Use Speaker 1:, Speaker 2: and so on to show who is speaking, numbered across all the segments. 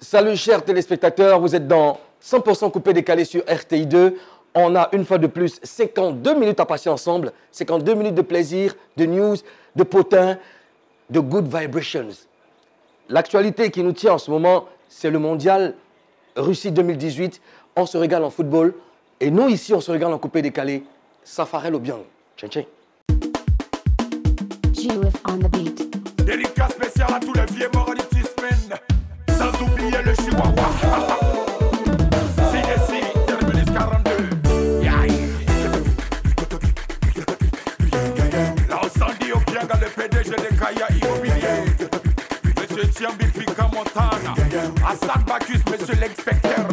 Speaker 1: Salut chers téléspectateurs, vous êtes dans 100% coupé décalé sur RTI2. On a une fois de plus 52 minutes à passer ensemble, 52 minutes de plaisir, de news, de potins, de good vibrations. L'actualité qui nous tient en ce moment, c'est le mondial Russie 2018. On se régale en football et nous ici on se régale en coupé décalé. Safarel Obiang. Tchè tchè.
Speaker 2: GUF on the beat.
Speaker 3: Délicat spécial à tous les vieux morts du Tismen. Sans oublier le chihuahua. CDC, terminus 42. L'incendie au Bianga, le PDG de Kaya Immobilier. Monsieur Tiambi Pika Montana. Hassan Bacchus, monsieur l'inspecteur.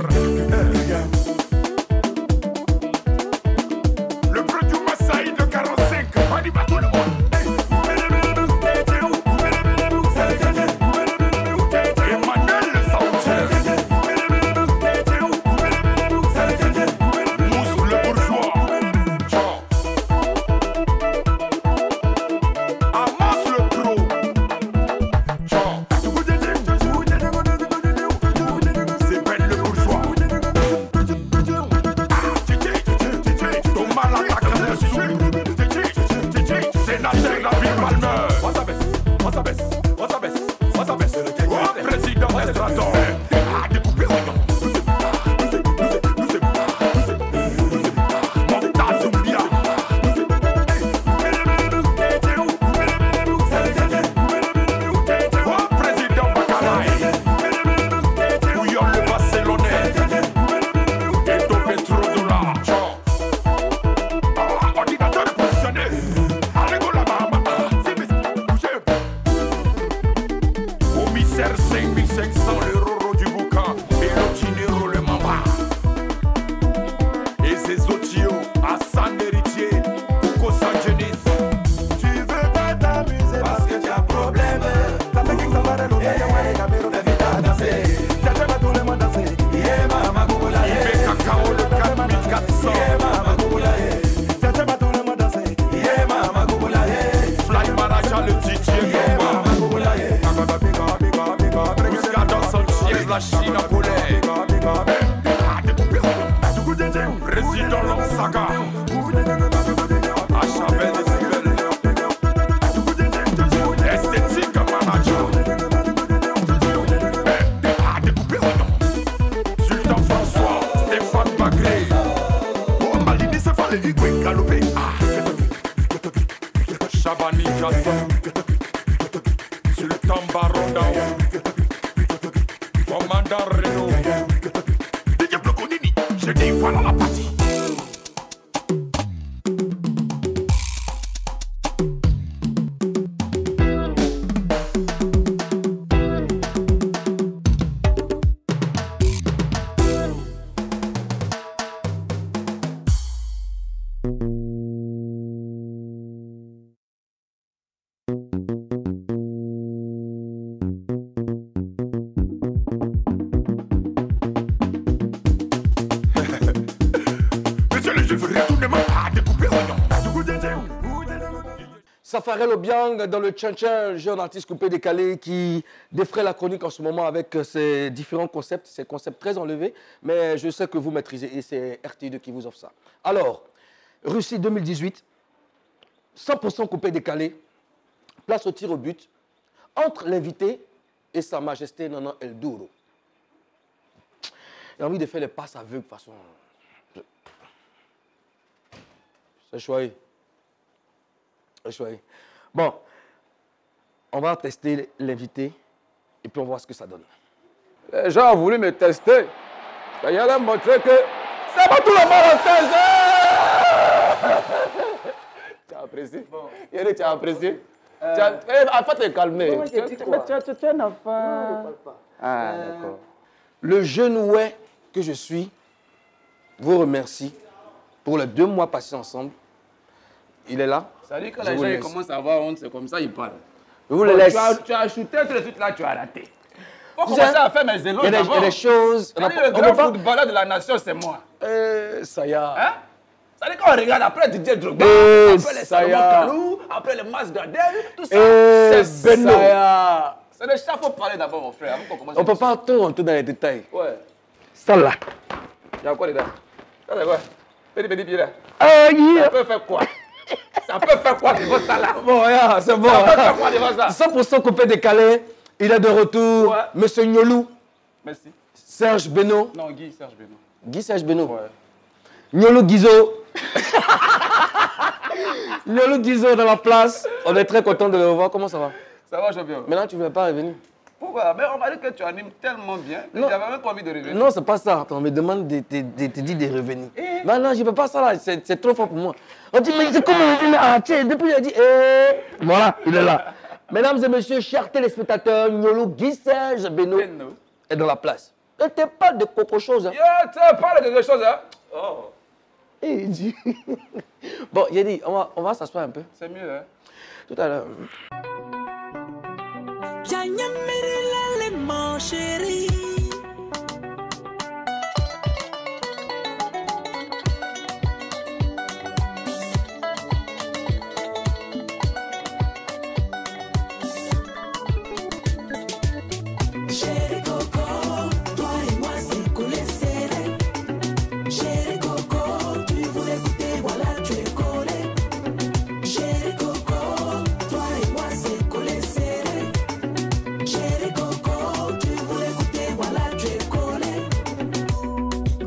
Speaker 3: Le produit Massaï de 45. On y va tout le monde.
Speaker 1: Safarel Obiang dans le Tchin-Tchin, jeune artiste coupé décalé qui défraie la chronique en ce moment avec ses différents concepts, ses concepts très enlevés, mais je sais que vous maîtrisez et c'est RTI2 qui vous offre ça. Alors, Russie 2018, 100% coupé décalé, place au tir au but, entre l'invité et sa majesté Nana El Douro. J'ai envie de faire les passes aveugles de façon... C'est choisi. Bon, on va tester l'invité et puis on va voir ce que ça donne. Les gens ont voulu me tester. Il y a montré que c'est pas tout le monde en test. Tu as apprécié? Bon. Yannick, tu as apprécié? Enfin, t'es calmé.
Speaker 4: Tu es un enfant.
Speaker 1: Non, je parle pas. Ah, d'accord. Le jeune ouai que je suis vous remercie pour les 2 mois passés ensemble. Il est là,
Speaker 3: Ça dit que
Speaker 1: Je
Speaker 3: les
Speaker 1: vous
Speaker 3: gens ils
Speaker 1: laisse.
Speaker 3: commencent à avoir honte, c'est comme ça ils parlent.
Speaker 1: Je vous le
Speaker 3: Bon,
Speaker 1: laisse.
Speaker 3: tu as shooté tout de suite là, tu as raté. Faut
Speaker 1: Vous
Speaker 3: commencer
Speaker 1: savez,
Speaker 3: à faire mes éloges
Speaker 1: Il y a
Speaker 3: d'abord.
Speaker 1: des choses.
Speaker 3: Ça dit, le
Speaker 1: on
Speaker 3: grand
Speaker 1: peut pas.
Speaker 3: footballeur de la nation, c'est moi.
Speaker 1: Ça y est.
Speaker 3: Hein? Ça dit qu'on regarde après Didier Drogba,
Speaker 1: Eh,
Speaker 3: après les
Speaker 1: ça y
Speaker 3: Salomon
Speaker 1: est.
Speaker 3: Kalou, après les Mas Gardel, tout ça, c'est Beno.
Speaker 1: Ça y est.
Speaker 3: C'est de ça qu'il faut parler d'abord, mon frère, avant qu'on commence.
Speaker 1: On peut pas tout rentrer dans les détails.
Speaker 3: Ouais.
Speaker 1: Ça là.
Speaker 3: Il y a quoi dedans? Ça c'est quoi? Petit pied là.
Speaker 1: Yeah.
Speaker 3: Ça peut faire quoi? Ça peut faire quoi devant ça là?
Speaker 1: Bon, regarde, c'est bon.
Speaker 3: Ça peut faire quoi devant ça?
Speaker 1: 100% coupé décalé. Il est de retour.
Speaker 3: Ouais.
Speaker 1: Monsieur Nyolou,
Speaker 3: Merci.
Speaker 1: Serge Beno.
Speaker 3: Non, Guy, Serge Beno.
Speaker 1: Guy Serge Beno.
Speaker 3: Ouais.
Speaker 1: Nyolou Guizo. Nyolou Guizo dans la place. On est très content de le revoir. Comment ça va?
Speaker 3: Ça va, champion?
Speaker 1: Maintenant, tu ne veux pas revenir?
Speaker 3: Pourquoi? Mais on m'a dit que tu animes tellement bien que
Speaker 1: Non.
Speaker 3: j'avais même pas envie de revenir.
Speaker 1: Non, c'est pas ça. On me demande de te dire de revenir.
Speaker 3: Eh?
Speaker 1: Non, non, je ne peux pas ça là. C'est trop fort pour moi. On dit, mais c'est comme depuis, il a dit, voilà, il est là. Mesdames et messieurs, chers téléspectateurs, Nyolou Guy Serge Beno
Speaker 3: Beno.
Speaker 1: est dans la place. Ne t'es pas de coco chose. Hein.
Speaker 3: Yo, tu parles de quelque chose, hein? Oh,
Speaker 1: Et il dit. Bon, il a dit, on va s'asseoir un peu.
Speaker 3: c'est mieux, hein?
Speaker 1: Tout à l'heure.
Speaker 5: Mon chéri. Chéri Coco, toi et moi c'est collé serré. Chéri Coco, tu voulais goûter, voilà tu es collé. Chéri Coco, toi et moi c'est collé serré. Chéri Coco, tu voulais goûter, voilà tu es collé.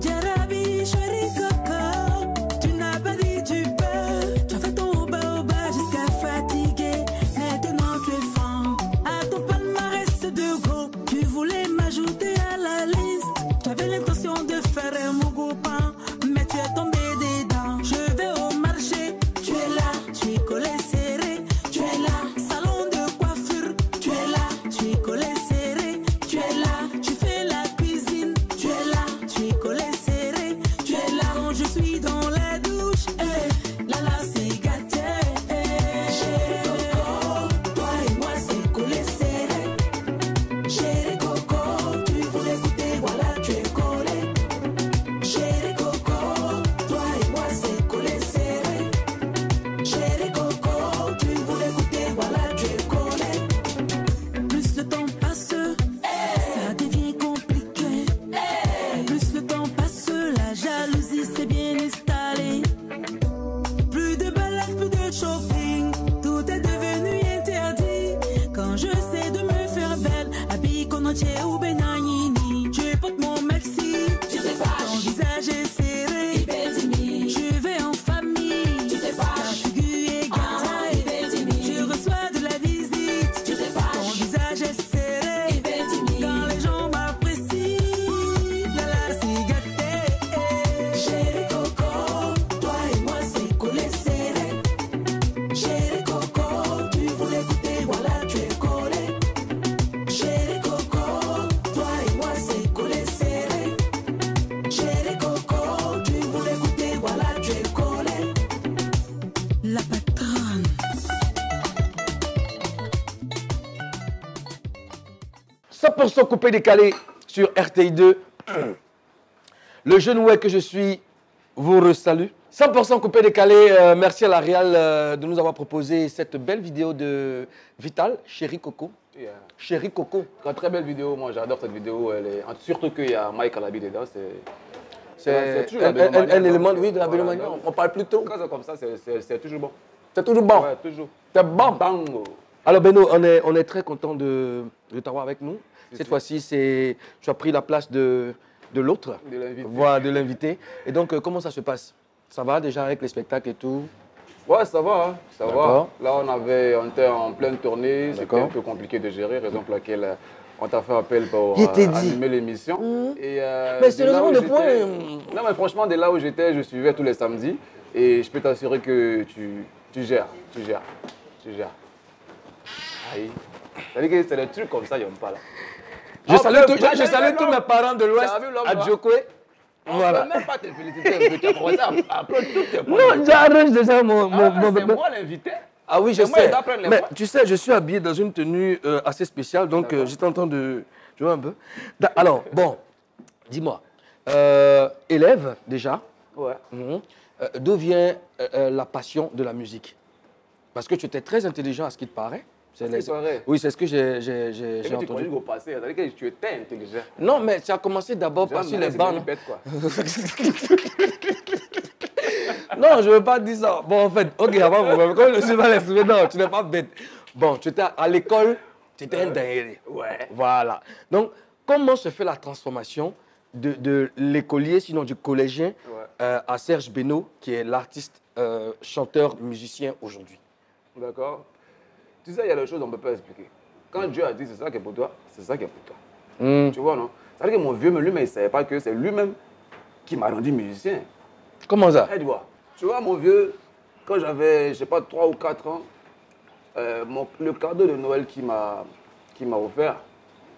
Speaker 5: Jarabi, chéri Coco, tu n'as pas dit tu peux. Tu as fait ton bas jusqu'à fatiguer. Maintenant tu es franc. À ton palmarès de gros, tu voulais m'ajouter à la liste. Tu avais l'intention de faire un mougoupan, mais tu es tombé dedans. Je vais au marché, tu es là, tu es collé serré. Tu es là, salon de coiffure, tu es là, tu es collé serré. Tu es là, tu fais la cuisine, tu es là, tu es collé serré. Tu es là quand je suis dans la douche, là là c'est gâté. Chéri Coco, toi et moi c'est collé serré. Chéri Coco, tu voulais goûter, voilà tu es collé. Chéri Coco, toi et moi c'est collé serré. Chéri Coco, tu voulais goûter, voilà tu es collé. Plus le temps passe, ça devient compliqué. Plus le temps passe, la jalousie s'est bien installée. Plus de balades, plus de shopping, tout est devenu interdit. Quand je sais de me faire belle, habille Konoche ou Benanini, je porte mon maxi, ton visage est serré, je vais en famille, ta figure est gâtée, je reçois de la visite, ton visage est serré, quand les gens m'apprécient, là là c'est gâté. Chéri Coco, toi et moi c'est collé serré. Chéri Coco, tu voulais goûter, voilà tu es collé. Chéri Coco, toi et moi c'est collé serré. Chéri Coco, tu voulais goûter, voilà tu es collé. La patronne.
Speaker 1: « 100% coupé décalé sur RTI2. Le jeune ouais que je suis vous resalue. 100% coupé décalé. Merci à la Réal de nous avoir proposé cette belle vidéo de Vital, Chéri Coco.
Speaker 3: Yeah.
Speaker 1: Chéri Coco.
Speaker 3: Une très belle vidéo, moi j'adore cette vidéo. Surtout qu'il y a Mike Alabi dedans.
Speaker 1: C'est
Speaker 3: toujours la Bellomania,
Speaker 1: un élément,
Speaker 3: donc,
Speaker 1: oui, de la
Speaker 3: voilà,
Speaker 1: Bellomania.
Speaker 3: donc.
Speaker 1: On parle plus tôt.
Speaker 3: Quand c'est comme ça, c'est toujours bon.
Speaker 1: C'est toujours bon.
Speaker 3: Ouais, toujours.
Speaker 1: C'est bon.
Speaker 3: Bango.
Speaker 1: Alors Beno, on est très content de t'avoir avec nous. Cette
Speaker 3: si.
Speaker 1: fois-ci, tu as pris la place de l'autre.
Speaker 3: De l'invité.
Speaker 1: Voilà, de l'invité. Et donc, comment ça se passe? Ça va déjà avec les spectacles et tout?
Speaker 3: Ouais, ça va, hein, ça va.
Speaker 1: D'accord.
Speaker 3: Là, on était en pleine tournée. C'était
Speaker 1: D'accord.
Speaker 3: un peu compliqué de gérer, raison pour laquelle on t'a fait appel pour
Speaker 1: Il t'est dit.
Speaker 3: animer l'émission. Et,
Speaker 1: Mais sérieusement,
Speaker 3: de là où
Speaker 1: de point.
Speaker 3: j'étais- Non, mais franchement, de là où j'étais, je suivais tous les samedis. Et je peux t'assurer que tu gères. Aïe. C'est-à-dire que c'est des trucs comme ça, il n'y a pas là.
Speaker 1: Je salue tous mes parents de l'Ouest,
Speaker 3: T'as vu l'homme,
Speaker 1: à
Speaker 3: là?
Speaker 1: Djokwe. Voilà.
Speaker 6: On ne peut même pas te féliciter un peu. Tu as commencé à prendre toutes tes points.
Speaker 1: Non, j'arrange déjà mon...
Speaker 6: C'est moi l'invité.
Speaker 1: Ah oui, je
Speaker 6: C'est moi qui
Speaker 1: sais.
Speaker 6: dois prendre les
Speaker 1: Mais
Speaker 6: points.
Speaker 1: tu sais, je suis habillé dans une tenue assez spéciale, donc j'étais en train de jouer un peu. Alors, bon, dis-moi, élève déjà,
Speaker 6: Ouais.
Speaker 1: d'où vient la passion de la musique? Parce que tu étais très intelligent à ce qu'il te paraît.
Speaker 6: paraît?
Speaker 1: Oui, c'est ce que j'ai
Speaker 6: Et puis tu
Speaker 1: entendu.
Speaker 6: croyais qu'au passé, c'est-à-dire que tu étais intelligent.
Speaker 1: Non, mais ça a commencé d'abord par sur les bancs.
Speaker 6: bête, quoi.
Speaker 1: Non, je ne veux pas dire ça. Bon, en fait, ok, avant, quand je suis mal exprimé, non, tu n'es pas bête. Bon, tu étais à l'école, tu étais un dingue.
Speaker 6: Ouais.
Speaker 1: Voilà. Donc, comment se fait la transformation de l'écolier, sinon du collégien, à Serge Beno, qui est l'artiste, chanteur, musicien aujourd'hui?
Speaker 6: D'accord. Tu sais, il y a des choses qu'on ne peut pas expliquer. Quand Dieu a dit c'est ça qui est pour toi, c'est ça qui est pour toi. Tu vois, non? C'est-à-dire que mon vieux, lui-même, il ne savait pas que c'est lui-même qui m'a rendu musicien.
Speaker 1: Comment ça?
Speaker 6: Tu vois, mon vieux, quand j'avais, je ne sais pas, 3 ou 4 ans, le cadeau de Noël qu'il m'a offert,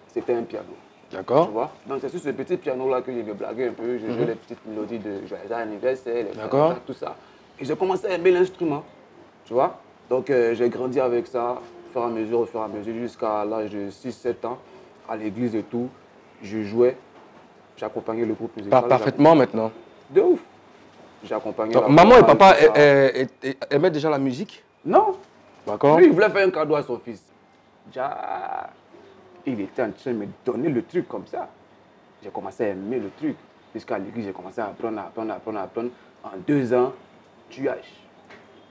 Speaker 6: c'était un piano.
Speaker 1: D'accord.
Speaker 6: Tu vois? Donc c'est sur ce petit piano-là que j'ai blagué un peu, j'ai joué les petites mélodies de joyeux anniversaire, les tout ça. Et j'ai commencé à aimer l'instrument, tu vois? Donc j'ai grandi avec ça, au fur et à mesure, jusqu'à l'âge de 6-7 ans, à l'église et tout. Je jouais, j'accompagnais le groupe musical.
Speaker 1: Parfaitement maintenant.
Speaker 6: De ouf. J'ai accompagné.
Speaker 1: Maman et papa aimaient déjà la musique?
Speaker 6: Non.
Speaker 1: D'accord.
Speaker 6: Lui, il voulait faire un cadeau à son fils. Déjà, il était en train de me donner le truc comme ça. J'ai commencé à aimer le truc. Jusqu'à l'église, j'ai commencé à apprendre. En 2 ans,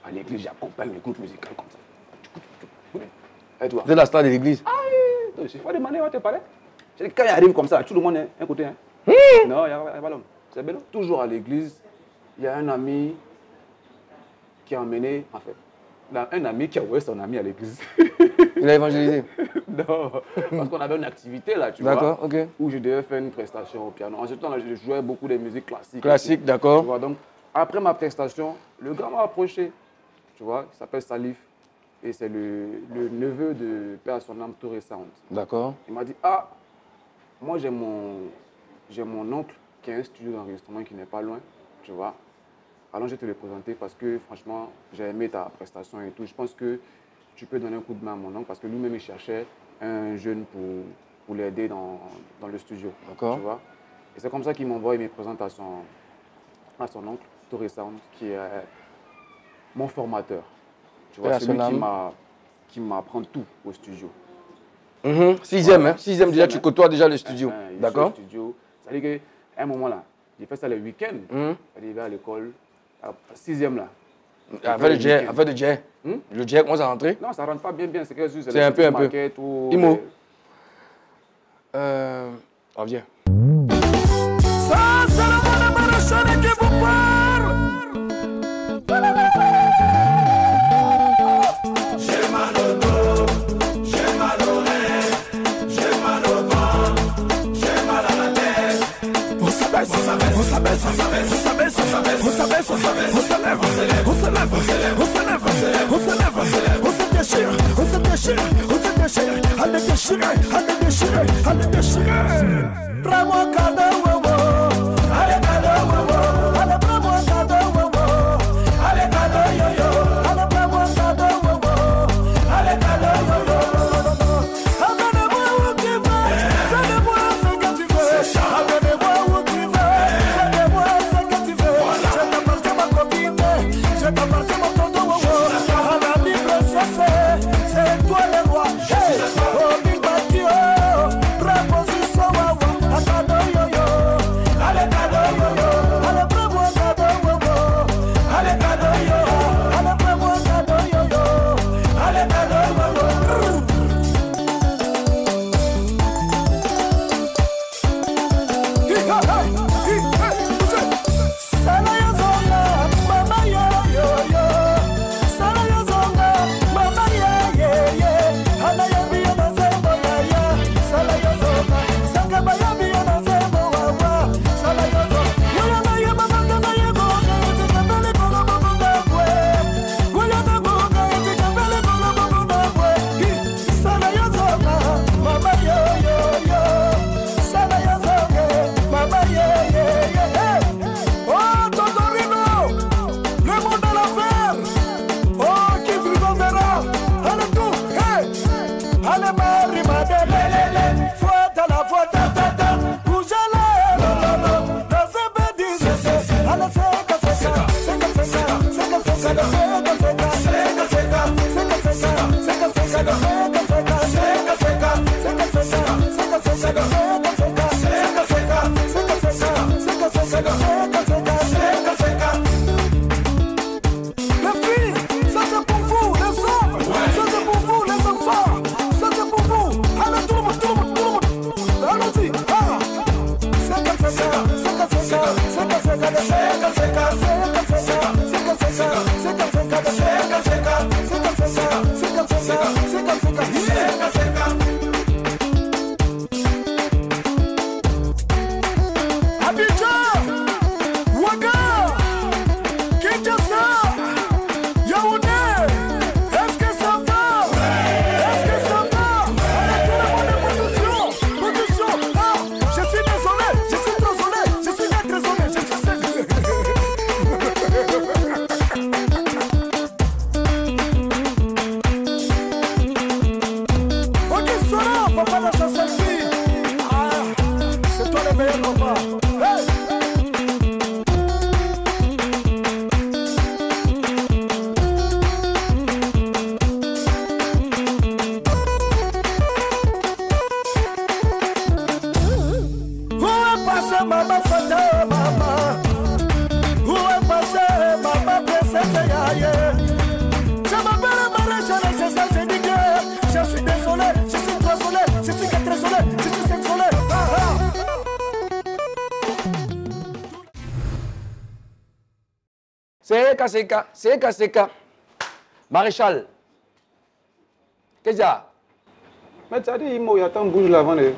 Speaker 6: à l'église, j'accompagne le groupe musical comme ça. Et toi?
Speaker 1: C'est la star de l'église.
Speaker 6: Ah oui, je vais demander, on te parlait. Quand il arrive comme ça, tout le monde est un côté. Hein. Non, il n'y a pas l'homme. C'est bien. Toujours à l'église, il y a un ami qui a emmené, en fait, un ami qui a envoyé son ami à l'église.
Speaker 1: Il a évangélisé?
Speaker 6: Non, parce qu'on avait une activité là, tu vois.
Speaker 1: D'accord, ok.
Speaker 6: Où je devais faire une prestation au piano. En ce temps-là, je jouais beaucoup de musique classique.
Speaker 1: Classique, d'accord.
Speaker 6: Tu vois, donc, après ma prestation, le gars m'a approché. Tu vois, il s'appelle Salif. Et c'est le neveu de Père à son âme, Touré Sound.
Speaker 1: D'accord.
Speaker 6: Il m'a dit, ah, moi j'ai mon oncle qui a un studio d'enregistrement qui n'est pas loin, tu vois. Alors je vais te le présenter parce que franchement, j'ai aimé ta prestation et tout. Je pense que tu peux donner un coup de main à mon oncle parce que lui-même il cherchait un jeune pour l'aider dans le studio.
Speaker 1: D'accord.
Speaker 6: Tu vois. Et c'est comme ça qu'il m'envoie et me présente à son oncle, Touré Sound, qui est mon formateur. Tu vois, celui qui m'apprend tout au studio.
Speaker 1: Sixième, hein? Sixième déjà, tu côtoies déjà le studio. D'accord.
Speaker 6: C'est-à-dire qu'à un moment là, j'ai fait ça le week-end. Arrivé à l'école, sixième là.
Speaker 1: Avec le jet. Le jet commence à rentrer?
Speaker 6: Non, ça rentre pas bien.
Speaker 1: C'est un peu. Imo. On vient.
Speaker 3: Ça, c'est le monde de Marachane qui vous parle. J'ai mal au dos, j'ai mal aux reins, j'ai mal au ventre, j'ai mal à la tête. On s'abaisse, on se déchire. Prends-moi cadeau, allez cadeau, allez prends-moi cadeau, allez cadeau yo-yo, allez prends-moi cadeau, allez cadeau yo-yo. Amène-moi où tu veux, fais-moi ce que tu veux. Amène-moi où tu veux, fais-moi ce que tu veux. Je t'appartiens ma copine, je t'appartiens mon tonton, à la libre c'est toi le roi. Oh, Big Mathieu, préposition, atado yo.
Speaker 1: c'est Maréchal. Qu'est-ce qu'il y a?
Speaker 6: Mais tu as dit, il y a tant de bouge là avant les.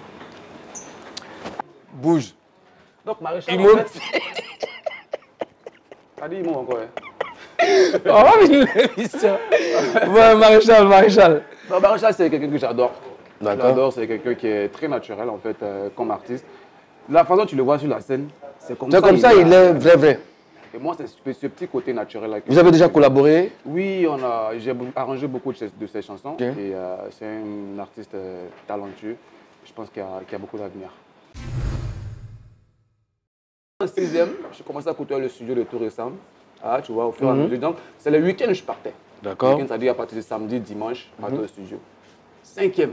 Speaker 1: Bouge.
Speaker 6: Donc, Maréchal.
Speaker 1: Imo.
Speaker 6: En fait, tu as dit, Imo encore. Hein.
Speaker 1: On va finir l'émission. Ouais, Maréchal.
Speaker 6: Non, Maréchal, c'est quelqu'un que j'adore.
Speaker 1: D'accord.
Speaker 6: J'adore, c'est quelqu'un qui est très naturel en fait, comme artiste. La façon dont tu le vois sur la scène, c'est comme ça.
Speaker 1: C'est comme ça, il est vrai.
Speaker 6: Et moi, c'est ce petit côté naturel là.
Speaker 1: Vous avez déjà collaboré?
Speaker 6: Oui, j'ai arrangé beaucoup de ses chansons.
Speaker 1: Ok.
Speaker 6: Et c'est un artiste talentueux. Je pense qu'il y a beaucoup d'avenir. En 6e, j'ai commencé à côtoyer le studio de tout récent. Ah, tu vois, au fur et à mesure. Donc, c'est le week-end que je partais.
Speaker 1: D'accord.
Speaker 6: Le week-end, c'est-à-dire à partir de samedi, dimanche, je partais au studio. 5e,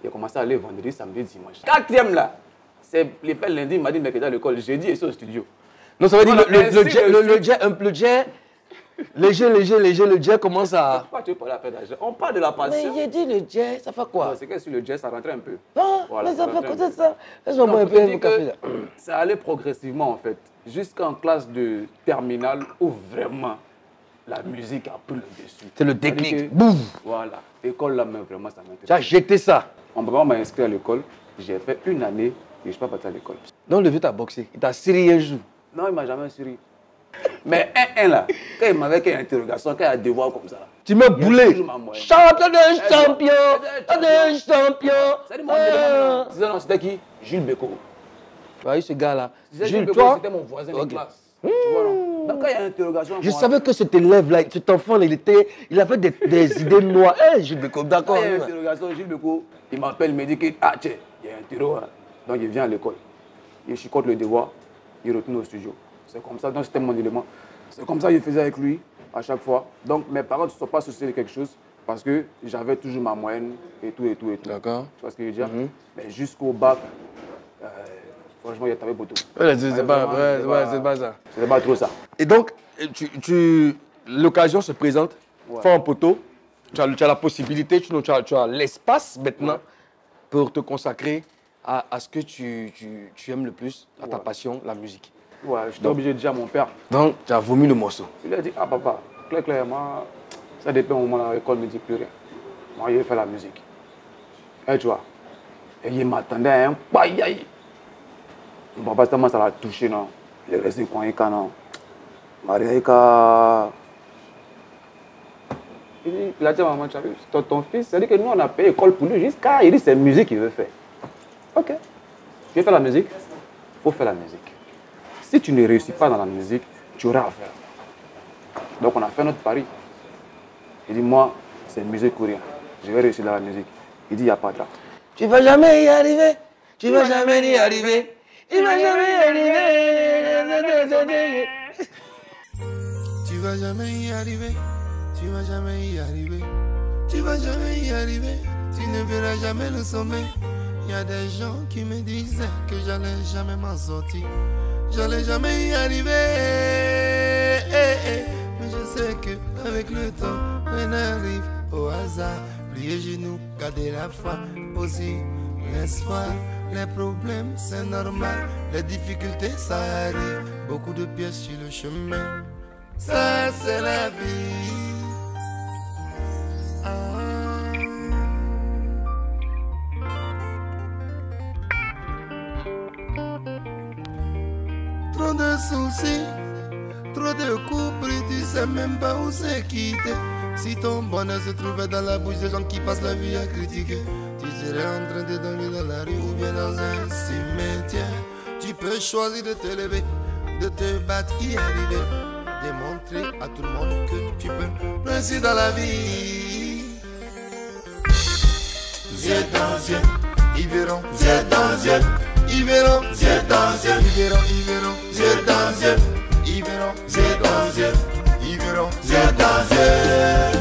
Speaker 6: j'ai commencé à aller vendredi, samedi, dimanche. 4e, là, c'est l'effet lundi, il m'a dit, mais qu'il est à l'école. Jeudi, il est au studio.
Speaker 1: Non, ça veut dire
Speaker 6: Voilà,
Speaker 1: le jet commence à...
Speaker 6: Pourquoi tu veux parler après d'argent? On parle de la
Speaker 1: Mais
Speaker 6: passion.
Speaker 1: j'ai dit le jet, ça fait quoi?
Speaker 6: C'est que sur le jazz, ça rentrait un peu.
Speaker 1: Ah,
Speaker 6: Voilà,
Speaker 1: mais ça
Speaker 6: ça
Speaker 1: fait
Speaker 6: rentrait
Speaker 1: quoi
Speaker 6: un peu.
Speaker 1: ça? Laisse-moi boire un
Speaker 6: Non,
Speaker 1: peu
Speaker 6: je
Speaker 1: mon
Speaker 6: dis
Speaker 1: café
Speaker 6: que
Speaker 1: là.
Speaker 6: ça allait progressivement en fait, jusqu'en classe de terminale où vraiment la musique a pris le dessus.
Speaker 1: C'est le
Speaker 6: C'est-à-dire
Speaker 1: déclic.
Speaker 6: que,
Speaker 1: Boum!
Speaker 6: Voilà, l'école là même vraiment ça m'intéresse.
Speaker 1: Tu as jeté ça.
Speaker 6: On m'a inscrit à l'école, j'ai fait 1 année et je ne suis pas parti à l'école.
Speaker 1: Non, le vieux t'a boxé. Il t'a serré un jour.
Speaker 6: Non, il ne m'a jamais souri. Mais 1 là, quand il m'avait fait une interrogation, quand il y a des devoirs comme ça,
Speaker 1: Tu m'as boulé.
Speaker 6: toujours ma moyenne.
Speaker 1: Champion de champion. Champion.
Speaker 6: ça dit, moi, je me disais, non, c'était qui? Jules Beko.
Speaker 1: Oui, ce gars-là.
Speaker 6: Jules
Speaker 1: Jules,
Speaker 6: Beko,
Speaker 1: toi,
Speaker 6: c'était mon voisin
Speaker 1: Ok.
Speaker 6: de classe. Tu vois, non? Donc quand il y a une interrogation,
Speaker 1: je
Speaker 6: moi,
Speaker 1: savais que cet élève-là, cet enfant, il avait des idées noires. Eh, Jules Beko,
Speaker 6: quand
Speaker 1: d'accord.
Speaker 6: il y a une interrogation, Jules Beko, il m'appelle, il me dit que, ah tiens, il y a un terreau. Hein. Donc il vient à l'école. Il chicote le devoir, il retourne au studio. C'est comme ça, donc c'était mon élément. C'est comme ça que je faisais avec lui à chaque fois. Donc mes parents ne se sont pas souciés de quelque chose parce que j'avais toujours ma moyenne et tout.
Speaker 1: D'accord.
Speaker 6: Tu vois ce que je veux dire? Mais jusqu'au bac, franchement, il y a tapé pour tout.
Speaker 1: C'est pas ça.
Speaker 6: C'était pas trop ça.
Speaker 1: Et donc, l'occasion se présente,
Speaker 6: Ouais.
Speaker 1: fort en poteau. Tu as la possibilité, tu as l'espace maintenant pour te consacrer à ce que tu aimes le plus, à ta passion, la musique.
Speaker 6: Ouais, j'étais obligé de dire à mon père.
Speaker 1: Donc, tu as vomi le morceau.
Speaker 6: Il a dit, ah papa, clairement, ça dépend au moment où l'école ne me dit plus rien. Moi, je vais faire la musique. Et tu vois, et il m'attendait à un païaï. Mon papa, tellement ça l'a touché, non. Il est resté coin et non. Maria, il a dit à maman, tu as vu, ton fils, c'est-à-dire que nous, on a payé l'école pour lui jusqu'à. Il dit, c'est musique qu'il veut faire. Ok. Tu veux faire la musique? Il faut faire la musique. Si tu ne réussis pas dans la musique, tu auras à faire. Donc on a fait notre pari. Il dit, moi, c'est musique ou rien. Je vais réussir dans la musique. Il dit, il n'y a pas de là.
Speaker 1: Tu vas jamais y arriver. Tu vas jamais y arriver. Tu vas jamais y arriver.
Speaker 3: Tu vas jamais y arriver, tu vas jamais y arriver, tu vas jamais y arriver, tu ne verras jamais le sommet. Il y a des gens qui me disaient que j'allais jamais m'en sortir, j'allais jamais y arriver. Mais je sais que avec le temps, on arrive au hasard. Plier genoux, garder la foi, aussi l'espoir. Les problèmes, c'est normal. Les difficultés, ça arrive. Beaucoup de pièces sur le chemin. Ça, c'est la vie. Trop de soucis, trop de coups pris, tu sais même pas où c'est quitté. Si ton bonheur se trouvait dans la bouche des gens qui passent la vie à critiquer, tu serais en train de dormir dans la rue ou bien dans un cimetière. Tu peux choisir de te lever, de te battre, y arriver, démontrer à tout le monde que tu peux réussir dans la vie. Yeux dans yeux, ils verront, yeux dans yeux, ils verront, yeux dans yeux, ils verront, yeux dans yeux, ils verront, yeux dans yeux, ils verront, yeux dans yeux.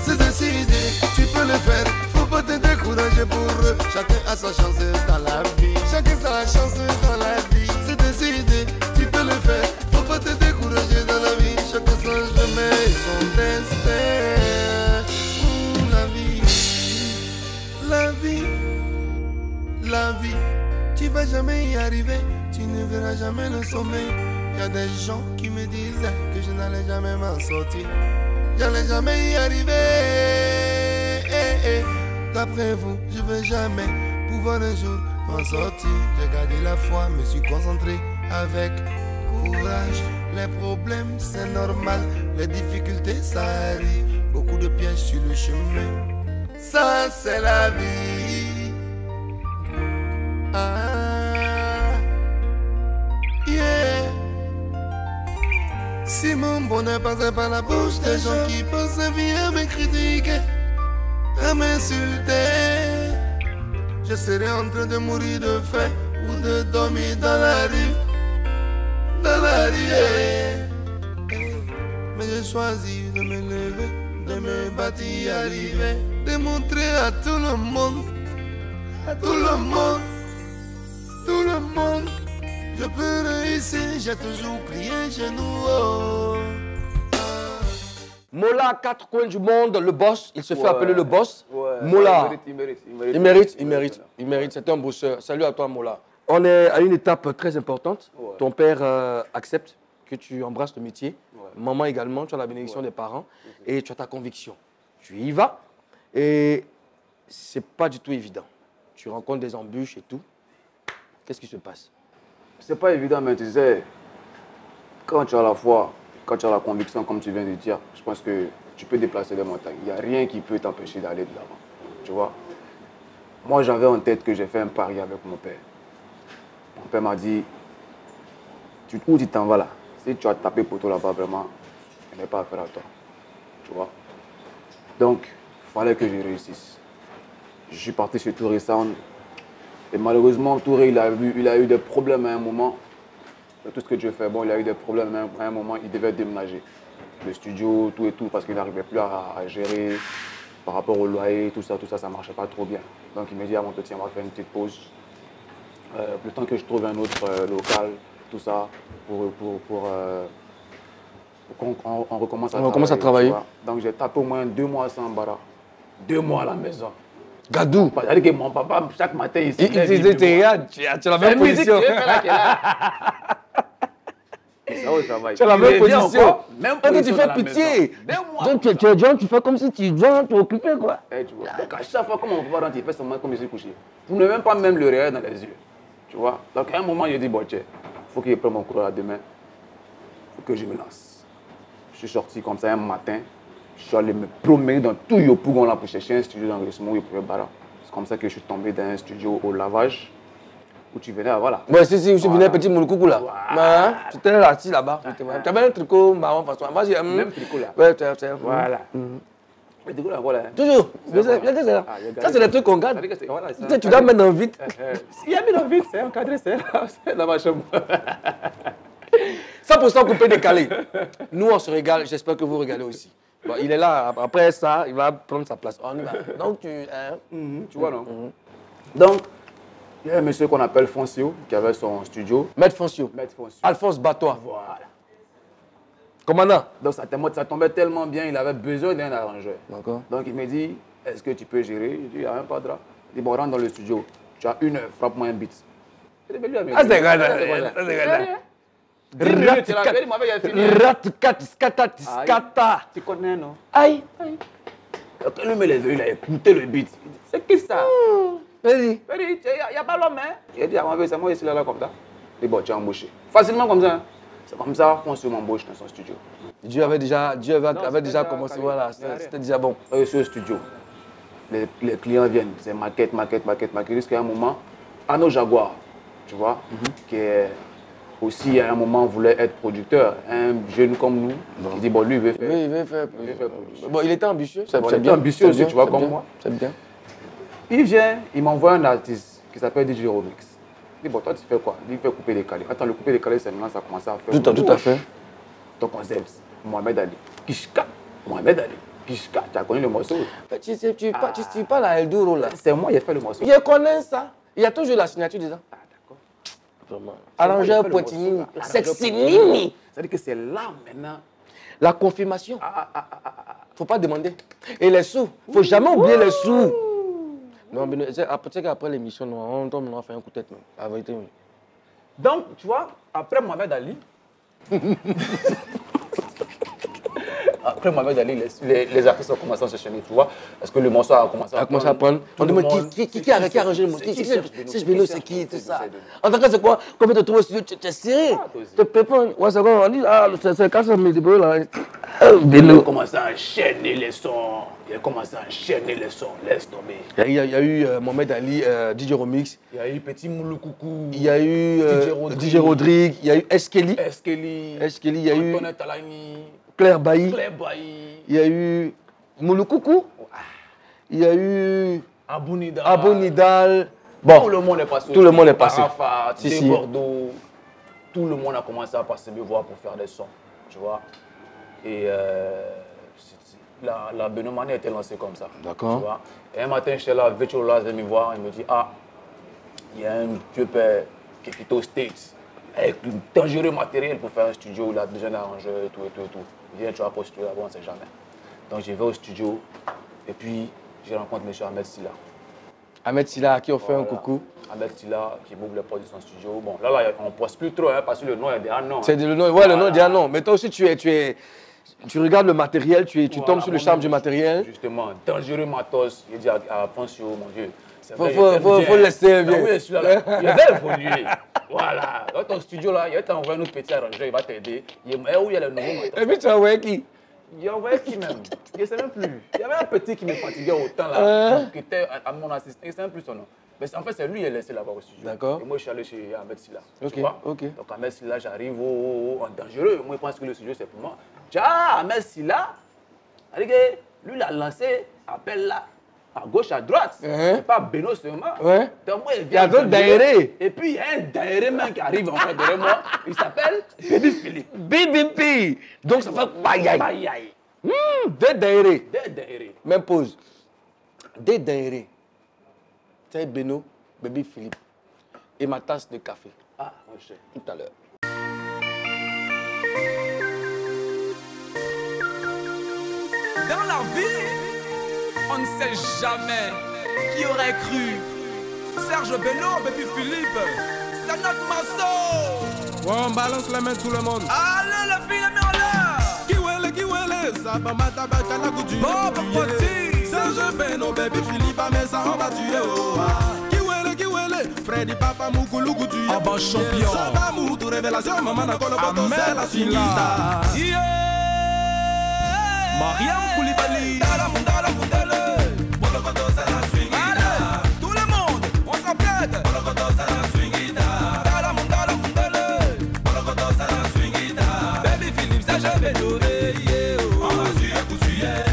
Speaker 3: C'est décidé, tu peux le faire, faut pas te décourager pour eux. Chacun a sa chance dans la vie, chacun a sa chance dans la vie. C'est décidé, tu peux le faire, faut pas te décourager dans la vie. Chacun son chemin et son destin. La vie, la vie, la vie. Tu vas jamais y arriver, tu ne verras jamais le sommet. Y a des gens qui me disaient que je n'allais jamais m'en sortir. J'allais jamais y arriver. D'après vous, je vais jamais pouvoir un jour m'en sortir. J'ai gardé la foi, me suis concentré avec courage. Les problèmes, c'est normal. Les difficultés, ça arrive. Beaucoup de pièges sur le chemin. Ça, c'est la vie. Ah, yeah. Si mon bonheur passait par la bouche des gens qui pensaient bien me critiquer, à m'insulter, je serais en train de mourir de faim ou de dormir dans la rue. Dans la rue. Mais j'ai choisi de me lever, de me battre, y arriver, de montrer à tout le monde, tout le monde, je peux réussir, j'ai toujours crié genoux. Oh.
Speaker 1: Mola, 4 coins du monde, le boss, il se fait appeler le boss.
Speaker 6: Ouais.
Speaker 1: Mola,
Speaker 6: Il
Speaker 1: il mérite, c'est un bosseur. Salut à toi Mola. On est à une étape très importante.
Speaker 6: Ouais.
Speaker 1: Ton père accepte que tu embrasses le métier.
Speaker 6: Ouais.
Speaker 1: Maman également, tu as la bénédiction des parents et tu as ta conviction. Tu y vas et c'est pas du tout évident. Tu rencontres des embûches et tout. Qu'est-ce qui se passe?
Speaker 6: C'est pas évident, mais tu sais, quand tu as la foi, quand tu as la conviction, comme tu viens de dire, je pense que tu peux déplacer les montagnes. Il n'y a rien qui peut t'empêcher d'aller de l'avant. Tu vois? Moi, j'avais en tête que j'ai fait un pari avec mon père. Mon père m'a dit, où tu t'en vas là? Si tu as tapé poteau là-bas, vraiment, il n'est pas affaire à toi. Tu vois? Donc, il fallait que je réussisse. Je suis parti sur Touré Sound. Et malheureusement, Touré, il a eu des problèmes à un moment. De tout ce que Dieu fait, bon, il a eu des problèmes à un moment, il devait déménager. Le studio, tout et tout, parce qu'il n'arrivait plus à gérer par rapport au loyer, tout ça ne marchait pas trop bien. Donc il me dit à mon petit, on va faire une petite pause. Le temps que je trouve un autre local, tout ça, pour qu'on recommence à travailler. Donc j'ai tapé au moins 2 mois sans bara. 2 mois à la maison.
Speaker 1: Gadou.
Speaker 6: C'est-à-dire que mon papa, chaque matin, il se
Speaker 1: Il disait, tu as la même position. Tu as la même position.
Speaker 6: Même
Speaker 1: tu fais pitié.
Speaker 6: 2 mois.
Speaker 1: Donc tu fais comme si tu es occupé quoi.
Speaker 6: Tu vois. Donc à chaque fois, comme mon papa rentre, il fait seulement comme je suis couché. Vous ne même pas même le réel dans les yeux. Tu vois. Donc à un moment, il dit, bon, tiens, il faut que je prenne mon courage demain. Il faut que je me lance. Je suis sorti comme ça un matin. Je suis allé me promener dans tout Yopougon là pour chercher un studio d'enregistrement où il pouvait barrer. C'est comme ça que je suis tombé dans un studio au lavage où tu venais, voilà.
Speaker 1: Ouais, si, je venais petit Mouloukou là.
Speaker 6: Voilà.
Speaker 1: Tu étais là, assis là-bas. Tu avais un tricot marron façon. Moi, j'ai
Speaker 6: Même tricot là.
Speaker 1: Ouais,
Speaker 6: Voilà. Le tricot là, voilà.
Speaker 1: Toujours. Ça, c'est les trucs qu'on garde. Tu dois mettre dans vite.
Speaker 6: Il y a mis dans vite, c'est encadré, c'est dans ma chambre.
Speaker 1: 100% coupé décalé. Nous, on se régale. J'espère que vous régalez aussi. Bon, il est là. Après ça, il va prendre sa place. On y va. Donc,
Speaker 6: tu vois, non? Donc, il y a un monsieur qu'on appelle Foncio qui avait son studio.
Speaker 1: Maître Foncio.
Speaker 6: Foncio.
Speaker 1: Alphonse Batois.
Speaker 6: Voilà.
Speaker 1: Commandant.
Speaker 6: Donc, ça tombait tellement bien, il avait besoin d'un arrangeur.
Speaker 1: D'accord.
Speaker 6: Donc, il me dit, est-ce que tu peux gérer? Je dis, il n'y a un pas de drap. Il dit, bon, rentre dans le studio. Tu as 1 heure, frappe-moi un beat.
Speaker 1: Ah, c'est grave. Rat-kat-skata-skata.
Speaker 6: Tu connais, non?
Speaker 1: Aïe.
Speaker 6: Donc, lui, il a écouté le beat. Il dit, c'est qui ça?
Speaker 1: Vas-y.
Speaker 6: Il n'y a pas l'homme, hein? Il a dit, c'est moi ici, là, comme ça. Il dit, bon, tu es embauché. Facilement comme ça. Hein? C'est comme ça, Foncio m'embauche dans son studio.
Speaker 1: Dieu avait déjà commencé, voilà, c'était déjà bon.
Speaker 6: Je suis au studio. Les clients viennent, c'est maquette, jusqu'à un moment, Arnaud Jaguar, tu vois, qui est aussi à un moment voulait être producteur, un jeune comme nous, qui dit, bon, lui, il veut faire.
Speaker 1: Oui, il veut faire. Bon, il était ambitieux.
Speaker 6: Il était ambitieux aussi, tu vois, comme moi.
Speaker 1: C'est bien.
Speaker 6: Il vient, il m'envoie un artiste qui s'appelle DJ Romix. Il dit, bon, toi, tu fais quoi? Il fait couper les calés. Attends, le couper les calés, c'est maintenant, ça a commencé à faire.
Speaker 1: Tout à fait.
Speaker 6: Ton concept, Mohamed Ali. Kishka, Mohamed Ali. Kishka, tu as connu le morceau?
Speaker 1: Tu parles à Elduro là.
Speaker 6: C'est moi qui ai fait le morceau.
Speaker 1: Je connais ça. Il y a toujours la signature dedans.
Speaker 6: Ah, d'accord.
Speaker 1: Vraiment. Arrangeur Poitini. Sexinini.
Speaker 6: C'est-à-dire que c'est là maintenant.
Speaker 1: La confirmation. Faut pas demander. Et les sous. Faut jamais oublier les sous. Non, mais peut-être qu'après l'émission, on va faire un coup de tête. La vérité.
Speaker 6: Donc, tu vois, après Mohamed Ali, après Mohamed Ali, les artistes ont commencé à s'enchaîner, tu vois. Parce que le morceau a commencé à prendre.
Speaker 1: On demande qui a arrangé le morceau. Serge Beno, c'est qui, tout ça. En tout cas, c'est quoi? Quand tu te trouves au studio, tu es serré. Tu te prépares. Ouais, c'est quoi? On dit, ah, c'est 400 000 euros là.
Speaker 6: Il a commencé à enchaîner les sons. Laisse tomber.
Speaker 1: Il y a eu Mohamed Ali, DJ Remix.
Speaker 6: Il y a eu Petit Moulou Coucou.
Speaker 1: Il y a eu DJ Rodrigue. Il y a eu Eskeli. Il y a eu
Speaker 6: Antoinette Talani.
Speaker 1: Claire Bailly.
Speaker 6: Il
Speaker 1: Il y a eu Moulou Coucou. Il y a eu
Speaker 6: Abou
Speaker 1: Nidal. Bon,
Speaker 6: tout le monde est passé.
Speaker 1: Tout le monde est passé.
Speaker 6: Arafat,
Speaker 1: Si.
Speaker 6: Bordeaux. Tout le monde a commencé à passer me voir pour faire des sons. Tu vois. Et la Benomanie a été lancée comme ça.
Speaker 1: D'accord.
Speaker 6: Tu vois. Et un matin, j'étais là, Vechola vient me voir, il me dit, ah, il y a un vieux père qui est plutôt aux States, avec un dangereux matériel pour faire un studio, il a déjà un arrangeur et tout. Viens, tu vas postuler là-bas, on ne sait jamais. Donc je vais au studio, et puis je rencontre M. Ahmed Silla.
Speaker 1: Ahmed Silla, à qui on fait un coucou.
Speaker 6: Ahmed Silla, qui m'ouvre les portes de son studio. Bon, là on ne poste plus trop, hein, parce que le nom est déjà non.
Speaker 1: C'est le nom, ouais, le nom est déjà non. Mais toi aussi, tu regardes le matériel, tu tombes sur le charme du matériel.
Speaker 6: Justement, dangereux matos. Il dit à Foncio, mon Dieu.
Speaker 1: Faut le laisser bien.
Speaker 6: Oui, celui-là, il va évoluer. Voilà. Dans ton studio, là, il va t'envoyer un autre petit arrangeur, il va t'aider. Où il y a le nouveau matos.
Speaker 1: Et puis tu as envoyé qui?
Speaker 6: Il a envoyé qui même? Je ne sais même plus. Il y avait un petit qui me fatiguait autant là, qui était à mon assistant. Je ne sais même plus son nom. Mais en fait, c'est lui qui est laissé là-bas au studio.
Speaker 1: D'accord.
Speaker 6: Et moi, je suis allé chez Ahmed Silla.
Speaker 1: Ok,
Speaker 6: Tu vois?
Speaker 1: ok.
Speaker 6: Donc, Ahmed Silla, j'arrive en dangereux. Moi, je pense que le studio, c'est pour moi. Ahmed Silla, lui, il a lancé appel là, à gauche, à droite. C'est pas Beno seulement.
Speaker 1: Ouais.
Speaker 6: Donc, moi,
Speaker 1: Il y a d'autres daérés.
Speaker 6: Et puis, il y a un daéré même qui arrive encore derrière moi. Il s'appelle Baby Philippe.
Speaker 1: BBP. Donc ça fait bayaï.
Speaker 6: Bayaï.
Speaker 1: Deux daérés.
Speaker 6: Des daérés.
Speaker 1: Même pause. Des daérés. C'est Beno, Baby Philippe. Et ma tasse de café.
Speaker 6: Ah, mon cher.
Speaker 1: Tout à l'heure.
Speaker 7: Dans la vie, on ne sait jamais qui aurait cru. Serge Beno, Baby Philippe, c'est notre morceau.
Speaker 3: Ouais, on balance les mains tout le monde.
Speaker 7: Allez, la fille, la main en l'air.
Speaker 3: Kiwele, ça va matabaka la couture.
Speaker 7: Bon, papati.
Speaker 3: Serge Beno, Baby Philippe, mais ça on va tuer. Kiwele, Freddy Papa Moukoulou couture.
Speaker 7: Ah bah champion.
Speaker 3: Ça va moutou, révélation, maman n'a pas le bâton,
Speaker 7: Ahmed
Speaker 3: c'est la
Speaker 7: Silla.
Speaker 3: Silla.
Speaker 7: Mariam Koulibaly. Allez, tout le monde, on s'apprête. Baby Philippe, ça je vais jouer.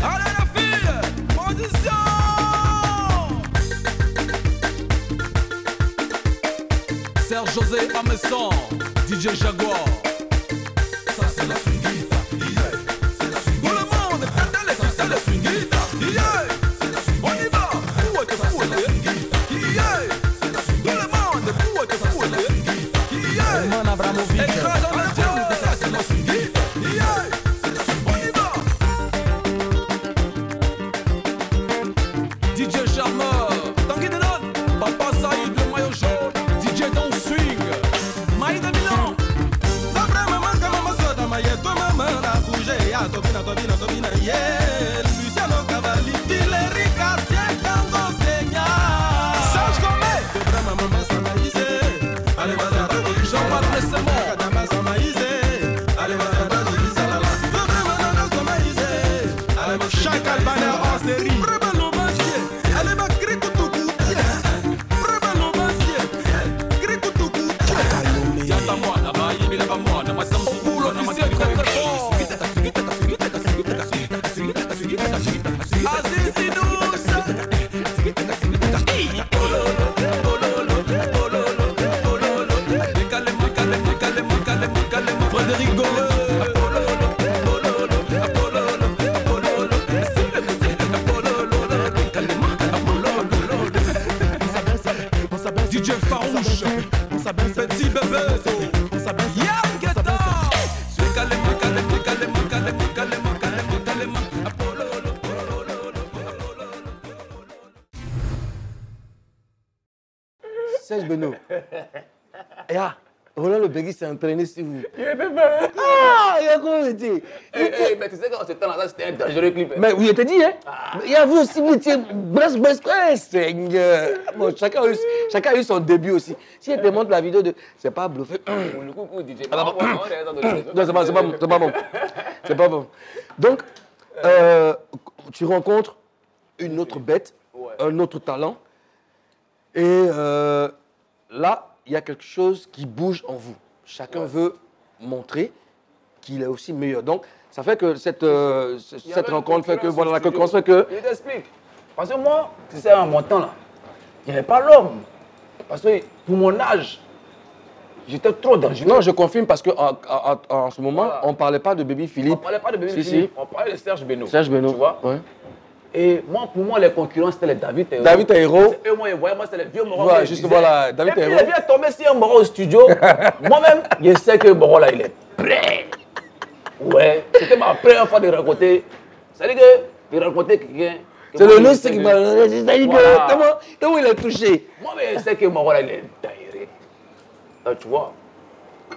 Speaker 7: Allez la fille, position. Serge José Amesson, DJ Jaguar. Ça c'est la swingita. Tout le monde, c'est la swingita. On y va. Fouette. Tout le monde, fouette. Man Abramovic. Écrase en le dieu. Ça c'est la swingita. On y va. DJ Charmeur. Tanguy Denon. Papa Saïd, le maillot jaune. DJ Don Swing. Maï de Milan.
Speaker 3: Tobina, yeah. Luciano Cavalli, Hilarica, Sientando Señal.
Speaker 7: Serge Gomez.
Speaker 3: Vraiment, maman, ça m'a isé. Allez, vas-y,
Speaker 7: Jean-Marc Lessemont.
Speaker 3: Kadama, ça m'a isé. Allez, vas-y, salala. Vraiment, ça m'a isé. Allez, vas-y,
Speaker 7: Chaque Albanais en série.
Speaker 3: Vraiment, vas-y. Allez, va, crie tout au bout. Vraiment, vas-y. Crie tout au bout.
Speaker 7: Yatamo, là-bas, il est pas moi. Nama Samsung, nama Samsung. Aziz Idous. Calme. Frédéric Goreux. DJ Farouche. Petit bébé. Yann Guetta.
Speaker 1: Serge Beno. Et ah, Roland Le Begui s'est entraîné sur vous.
Speaker 6: Il était fait.
Speaker 1: Ah, il a comment été?
Speaker 6: Mais tu sais, quand c'était là, c'était un dangereux clip.
Speaker 1: Mais oui, il était dit, hein? Il y a vu aussi, vous étiez bref, Seigneur. Bon, chacun a eu son début aussi. Si elle te montre la vidéo de. C'est pas bluffé.
Speaker 6: Le coucou DJ.
Speaker 1: Ah, non, c'est pas bon. C'est pas bon. Donc, tu rencontres une autre bête,
Speaker 6: Ouais.
Speaker 1: un autre talent. Et là, il y a quelque chose qui bouge en vous. Chacun veut montrer qu'il est aussi meilleur. Donc, ça fait que cette rencontre fait que, voilà, la concurrence fait que...
Speaker 6: Je t'explique. Parce que moi, tu sais, en mon temps là, il n'y avait pas l'homme. Parce que pour mon âge, j'étais trop dangereux.
Speaker 1: Non, je confirme parce qu'en en ce moment,
Speaker 6: Voilà.
Speaker 1: on ne parlait pas de Baby
Speaker 6: On
Speaker 1: Philippe.
Speaker 6: ne parlait pas de Bébé
Speaker 1: Si,
Speaker 6: Philippe,
Speaker 1: si.
Speaker 6: on parlait de Serge Beno.
Speaker 1: Serge Beno.
Speaker 6: Tu vois?
Speaker 1: Ouais.
Speaker 6: Et moi, pour moi, les concurrents, c'était les David Taïro.
Speaker 1: David Taïro.
Speaker 6: C'est eux, moi, ils voyaient, moi, c'était les vieux morons.
Speaker 1: Voilà,
Speaker 6: ils
Speaker 1: juste
Speaker 6: disaient.
Speaker 1: voilà, David
Speaker 6: Et puis,
Speaker 1: Taïro.
Speaker 6: il vient tomber sur un moron au studio. Moi-même, je sais que Moron là, il est prêt. Ouais, c'était ma première fois de rencontrer. C'est-à-dire que de rencontrer quelqu'un. que
Speaker 1: C'est
Speaker 6: moi,
Speaker 1: le
Speaker 6: je
Speaker 1: loup
Speaker 6: sais
Speaker 1: qui
Speaker 6: que-
Speaker 1: m'a... C'est-à-dire
Speaker 6: Voilà.
Speaker 1: que comment il est touché?
Speaker 6: Moi, mais je sais que Moron là, il est taillé. Donc, tu vois,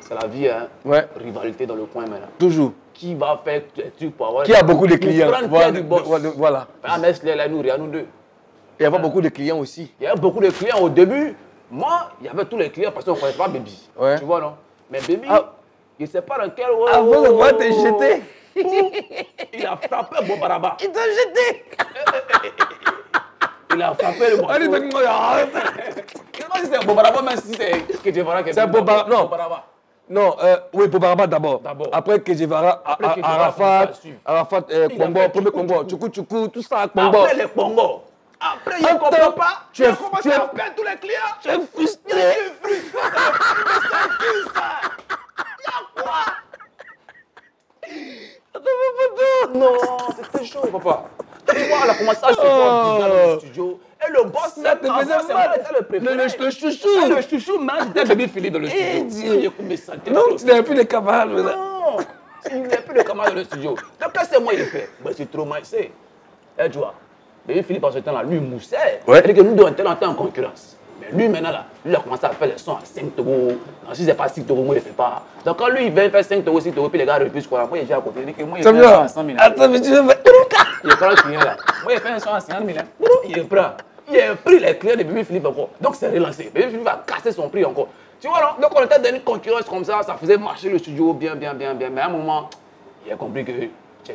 Speaker 6: c'est la vie, hein.
Speaker 1: Ouais.
Speaker 6: Rivalité dans le coin maintenant.
Speaker 1: Toujours.
Speaker 6: Qui va faire des trucs pour avoir.
Speaker 1: Qui a beaucoup de
Speaker 6: pour
Speaker 1: clients.
Speaker 6: prendre
Speaker 1: Voilà.
Speaker 6: care du boss.
Speaker 1: Voilà.
Speaker 6: Ah, mais c'est là, nous, rien, nous deux.
Speaker 1: Il y avait beaucoup de clients aussi.
Speaker 6: Il y avait beaucoup de clients au début. Moi, il y avait tous les clients parce qu'on ne connaissait pas Baby.
Speaker 1: Ouais.
Speaker 6: Tu vois, non? Mais Baby,
Speaker 1: Ah.
Speaker 6: il ne sait pas dans quel.
Speaker 1: Avant de pouvoir te jeter.
Speaker 6: Il a frappé Bobaraba.
Speaker 1: Il t'a jeté.
Speaker 6: Il a frappé le
Speaker 1: Allez,
Speaker 6: morceau. Je ne sais pas si c'est Bobaraba, même si c'est Kedjevara qui est
Speaker 1: C'est
Speaker 6: venu
Speaker 1: Bobaraba,
Speaker 6: d'abord.
Speaker 1: non.
Speaker 6: Bobaraba.
Speaker 1: Non, oui, Bobaraba d'abord.
Speaker 6: D'abord.
Speaker 1: Après Kedjevara,
Speaker 6: Après Kedjevara,
Speaker 1: Arafat,
Speaker 6: faut suivre.
Speaker 1: Arafat,
Speaker 6: Il a
Speaker 1: Congo,
Speaker 6: fait
Speaker 1: premier
Speaker 6: Tchoukou,
Speaker 1: Congo, Tchoukou, tout ça, Congo.
Speaker 6: Après les Congo. Après, il ne
Speaker 1: Attends,
Speaker 6: comprend pas.
Speaker 1: tu
Speaker 6: Il a
Speaker 1: es-
Speaker 6: commencé
Speaker 1: tu es-
Speaker 6: à perdre tous les clients.
Speaker 1: Tu es
Speaker 6: Il
Speaker 1: frustré.
Speaker 6: y a eu frustré. C'est qui ça? Il y a quoi? Non, c'était chaud, papa. Tu vois, elle a commencé à se voir dans le studio. Et le boss,
Speaker 1: Ça te
Speaker 6: avant,
Speaker 1: faisait
Speaker 6: c'est
Speaker 1: mal.
Speaker 6: moi, c'était le préféré.
Speaker 1: Le chouchou.
Speaker 6: Ah, le chouchou, man, c'était Baby Philippe dans le studio.
Speaker 1: Dieu.
Speaker 6: J'ai coupé ça.
Speaker 1: Non, tu n'avais plus les camarades. mais ça.
Speaker 6: Non, il n'y a plus de camarades dans le studio. Donc, quand c'est moi, il fait. Ben, c'est trop mal, c'est. Eh, tu vois, Baby Philippe, en ce temps-là, lui, moussait.
Speaker 1: Ouais.
Speaker 6: C'est-à-dire que nous deux, on était en concurrence. Mais lui, maintenant, là, lui, il a commencé à faire les sons à 5 euros. Non, si c'est pas 6 euros, moi, il ne fait pas. Donc, quand lui, il vient faire 5 euros, 6 euros, puis les gars refusent quoi. Moi, il est à côté. Il dit que moi, il
Speaker 1: Ça
Speaker 6: fait
Speaker 1: me
Speaker 6: un son
Speaker 1: va.
Speaker 6: à 100 000.
Speaker 1: Attends, mais tu veux faire.
Speaker 6: Il prend le client là. Moi, il fait un son à 50 000. Il prend. Il a pris les clients de Baby Philippe encore. Donc, c'est relancé. Baby Philippe va casser son prix encore. Tu vois, non? Donc, on était dans une concurrence comme ça. Ça faisait marcher le studio bien. Mais à un moment, il a compris que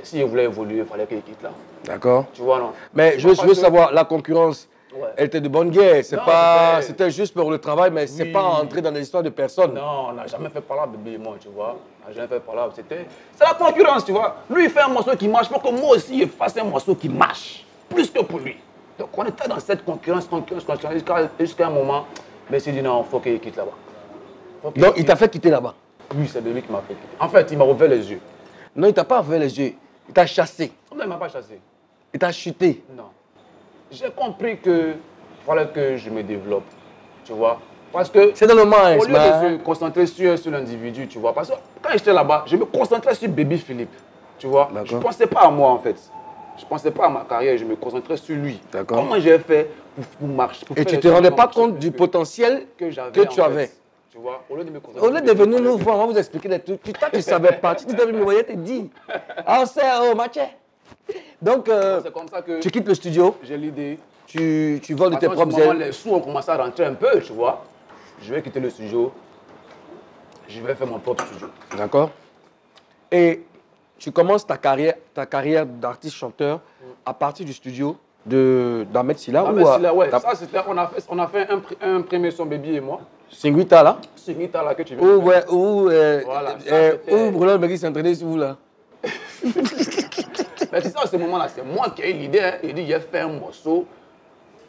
Speaker 6: s'il voulait évoluer, il fallait qu'il quitte là.
Speaker 1: D'accord.
Speaker 6: Tu vois, non?
Speaker 1: Mais je veux savoir, la concurrence,
Speaker 6: Ouais.
Speaker 1: elle était de bonne guerre. C'est
Speaker 6: Non,
Speaker 1: pas,
Speaker 6: c'était-
Speaker 1: c'était juste pour le travail, mais c'est
Speaker 6: Oui.
Speaker 1: pas entrer dans des histoires de personnes.
Speaker 6: Non, on n'a jamais fait par là, bébé et moi, tu vois. On n'a jamais fait par là. C'est la concurrence, tu vois. Lui, il fait un morceau qui marche pour que moi aussi, je fasse un morceau qui marche. Plus que pour lui. Donc, on était dans cette concurrence jusqu'à un moment. Mais il s'est dit non, il faut qu'il quitte là-bas. Faut qu'il
Speaker 1: Donc, il
Speaker 6: quitte.
Speaker 1: t'a fait quitter là-bas.
Speaker 6: Oui, c'est lui qui m'a fait quitter. En fait, il m'a ouvert les yeux.
Speaker 1: Non, il t'a pas ouvert les yeux. Il t'a chassé.
Speaker 6: Non, il ne m'a pas chassé.
Speaker 1: Il t'a chuté.
Speaker 6: Non. J'ai compris que fallait que je me développe. Tu vois. Parce que.
Speaker 1: C'est dans le mind,
Speaker 6: Au lieu
Speaker 1: man.
Speaker 6: de se concentrer sur l'individu, tu vois. Parce que quand j'étais là-bas, je me concentrais sur Baby Philippe. Tu vois.
Speaker 1: D'accord.
Speaker 6: Je ne pensais pas à moi, en fait. Je ne pensais pas à ma carrière, je me concentrais sur lui.
Speaker 1: D'accord.
Speaker 6: Comment j'ai fait pour marcher pour
Speaker 1: Et
Speaker 6: faire
Speaker 1: tu
Speaker 6: les
Speaker 1: te
Speaker 6: choses
Speaker 1: rendais
Speaker 6: comme
Speaker 1: pas
Speaker 6: je
Speaker 1: compte du
Speaker 6: fais,
Speaker 1: potentiel
Speaker 6: que j'avais.
Speaker 1: que tu
Speaker 6: en
Speaker 1: avais.
Speaker 6: fait. Tu vois. Au lieu de me concentrer
Speaker 1: Au lieu de venir nous voir, on va vous expliquer des trucs. Toi, tu ne savais pas. Tu devais me voyer, tu dis. Ah, on sait, oh, match. Donc,
Speaker 6: C'est comme ça que
Speaker 1: tu quittes le studio,
Speaker 6: j'ai l'idée.
Speaker 1: tu voles de tes
Speaker 6: À ce
Speaker 1: propres
Speaker 6: moment,
Speaker 1: ailes.
Speaker 6: les sous ont commencé à rentrer un peu, tu vois. Je vais quitter le studio. Je vais faire mon propre studio.
Speaker 1: D'accord. Et tu commences ta carrière d'artiste-chanteur à partir du studio d'Ahmed Silla
Speaker 6: Ah,
Speaker 1: ou
Speaker 6: mais
Speaker 1: à
Speaker 6: c'est là, ouais. Ça, c'était, on a fait un premier son Baby et moi.
Speaker 1: Singwita là.
Speaker 6: C'est Nita là que tu veux.
Speaker 1: Ou, ouais, ou,
Speaker 6: Voilà, ça, c'était-
Speaker 1: où Roland Begui s'est entraîné sur vous là.
Speaker 6: Mais c'est ça, à ce moment-là, c'est moi qui ai eu l'idée. Hein. Il dit, j'ai fait un morceau,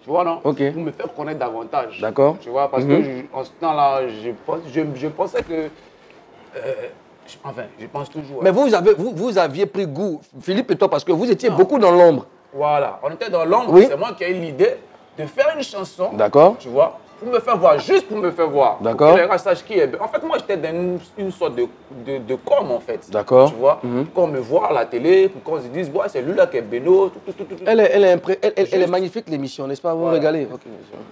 Speaker 6: tu vois, non?
Speaker 1: Ok.
Speaker 6: Pour me faire connaître davantage.
Speaker 1: D'accord.
Speaker 6: Tu vois, parce que en ce temps-là, je pensais que. Je pense toujours.
Speaker 1: Mais
Speaker 6: hein.
Speaker 1: vous aviez pris goût, Philippe et toi, parce que vous étiez beaucoup dans l'ombre.
Speaker 6: Voilà, on était dans l'ombre.
Speaker 1: Oui.
Speaker 6: C'est moi qui ai eu l'idée de faire une chanson.
Speaker 1: D'accord.
Speaker 6: Tu vois, pour me faire voir, juste pour me faire voir.
Speaker 1: D'accord.
Speaker 6: Pour que les gars sachent qui est. En fait, moi, j'étais dans une sorte de com, en fait.
Speaker 1: D'accord.
Speaker 6: Tu vois, qu'on me voit à la télé, pour qu'on se dise, ouais, c'est lui là qui est Beno, tout.
Speaker 1: Elle est magnifique l'émission, n'est-ce pas? Vous
Speaker 6: Voilà.
Speaker 1: régalez. Ok.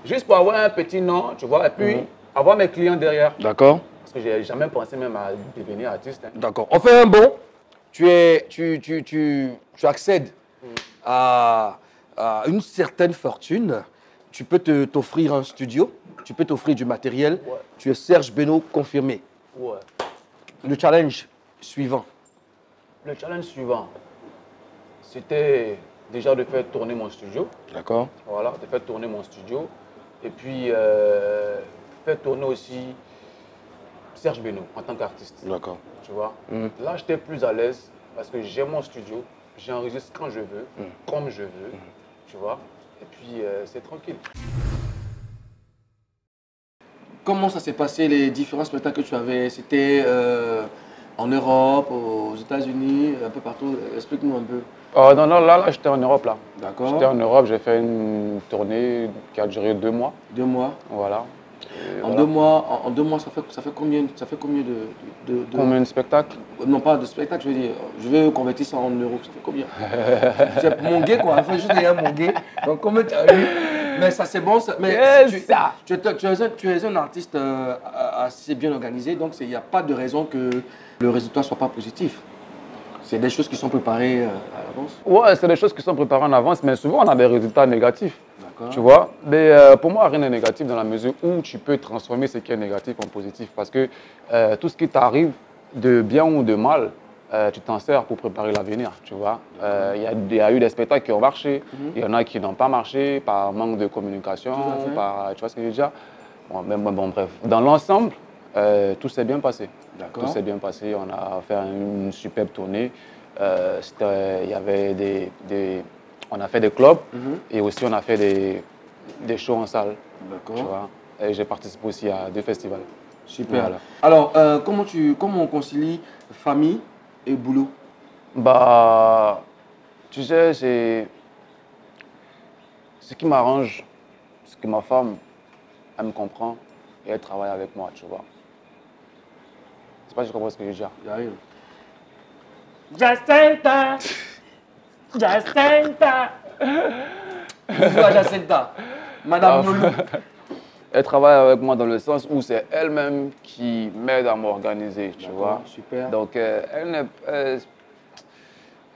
Speaker 6: Juste pour avoir un petit nom, tu vois, et puis avoir mes clients derrière.
Speaker 1: D'accord.
Speaker 6: que je n'ai jamais pensé même à devenir artiste. Hein.
Speaker 1: D'accord. On fait un bond. Tu accèdes à une certaine fortune. Tu peux t'offrir un studio. Tu peux t'offrir du matériel.
Speaker 6: Ouais.
Speaker 1: Tu es Serge Beno confirmé.
Speaker 6: Ouais.
Speaker 1: Le challenge suivant.
Speaker 6: Le challenge suivant, c'était déjà de faire tourner mon studio.
Speaker 1: D'accord.
Speaker 6: Voilà, de faire tourner mon studio. Et puis, faire tourner aussi Serge Beno en tant qu'artiste.
Speaker 1: D'accord.
Speaker 6: Tu vois. Là, j'étais plus à l'aise parce que j'ai mon studio. J'enregistre quand je veux, comme je veux. Tu vois. Et puis, c'est tranquille.
Speaker 1: Comment ça s'est passé, les différents spectacles que tu avais? C'était en Europe, aux États-Unis, un peu partout. Explique-nous un peu.
Speaker 6: Non, là, j'étais en Europe, là.
Speaker 1: D'accord.
Speaker 6: J'étais en Europe, j'ai fait une tournée qui a duré 2 mois.
Speaker 1: 2 mois.
Speaker 6: Voilà. Et
Speaker 1: En
Speaker 6: voilà.
Speaker 1: 2 mois, ça fait combien de...
Speaker 6: Combien de spectacles?
Speaker 1: Non, pas de spectacle, je veux dire. Je vais convertir ça en euros. Ça fait combien? C'est mon gay, quoi. Enfin, juste derrière mon gay. Donc, combien tu as eu? Mais ça, c'est bon. Mais tu es un artiste assez bien organisé. Donc, il n'y a pas de raison que le résultat ne soit pas positif. C'est des choses qui sont préparées à l'avance.
Speaker 6: Ouais, c'est des choses qui sont préparées en avance, mais souvent, on a des résultats négatifs.
Speaker 1: D'accord.
Speaker 6: Tu vois, mais pour moi, rien n'est négatif dans la mesure où tu peux transformer ce qui est négatif en positif. Parce que tout ce qui t'arrive, de bien ou de mal, tu t'en sers pour préparer l'avenir. Tu vois, il y a eu des spectacles qui ont marché, il y en a qui n'ont pas marché par manque de communication, tu vois ce que je veux dire. Bon, bref, dans l'ensemble, tout s'est bien passé. Tout s'est bien passé. On a fait une superbe tournée. Il y avait on a fait des clubs et aussi on a fait des shows en salle.
Speaker 1: D'accord.
Speaker 6: Tu vois. Et j'ai participé aussi à 2 festivals.
Speaker 1: Super.
Speaker 6: Voilà.
Speaker 1: Alors, comment on concilie famille et boulot?
Speaker 6: Bah, tu sais, c'est ce qui m'arrange, c'est que ma femme, elle me comprend et elle travaille avec moi, tu vois. Je sais pas si tu comprends ce que je veux dire.
Speaker 1: J'arrive.
Speaker 4: Jacinta! Jacinta!
Speaker 1: Bisous à Jacinta. Madame Loulou.
Speaker 6: Elle travaille avec moi dans le sens où c'est elle-même qui m'aide à m'organiser, tu vois.
Speaker 1: Super.
Speaker 6: Donc, elle ne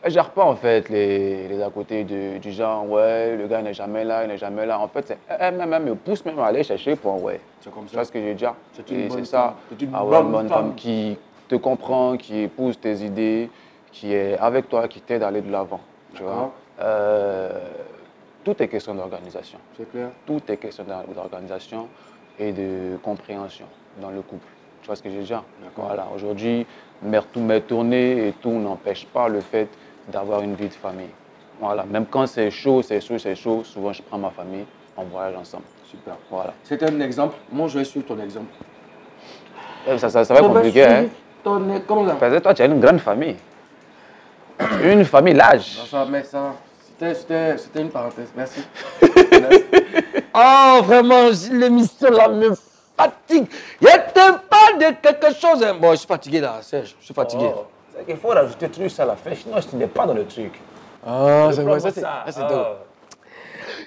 Speaker 6: gère pas en fait les à côté du genre, ouais, le gars n'est jamais là, il n'est jamais là. En fait, elle-même me pousse même à aller chercher pour, ouais.
Speaker 1: C'est comme ça.
Speaker 6: Tu vois ce que je veux dire?
Speaker 1: C'est une bonne
Speaker 6: c'est ça.
Speaker 1: femme. C'est une
Speaker 6: Ah ouais,
Speaker 1: bonne
Speaker 6: bonne
Speaker 1: femme.
Speaker 6: femme qui te comprend, qui épouse tes idées, qui est avec toi, qui t'aide à aller de l'avant. Tu vois? Tout est question d'organisation.
Speaker 1: C'est clair.
Speaker 6: Tout est question d'organisation et de compréhension dans le couple. Tu vois ce que je veux dire? Voilà. Aujourd'hui, mes tournées et tout n'empêche pas le fait d'avoir une vie de famille. Voilà. Même quand c'est chaud, souvent je prends ma famille, on voyage ensemble.
Speaker 1: Super.
Speaker 6: Voilà.
Speaker 1: C'est un exemple. Moi, je vais suivre ton exemple.
Speaker 6: Ça va être compliqué, hein?
Speaker 1: Comment ça?
Speaker 6: Parce que toi, tu as une grande famille. Une famille large.
Speaker 1: Non, ça va, mais ça va. C'était une parenthèse. Merci. Merci. Oh, vraiment, l'émission là me fatigue. Il y a pas de quelque chose. Hein. Bon, je suis fatigué là, Serge. Je suis fatigué.
Speaker 6: Oh, c'est qu'il faut rajouter truc ça à la fin, sinon je n'ai pas dans le truc.
Speaker 1: Ah, c'est vrai, ça c'est drôle.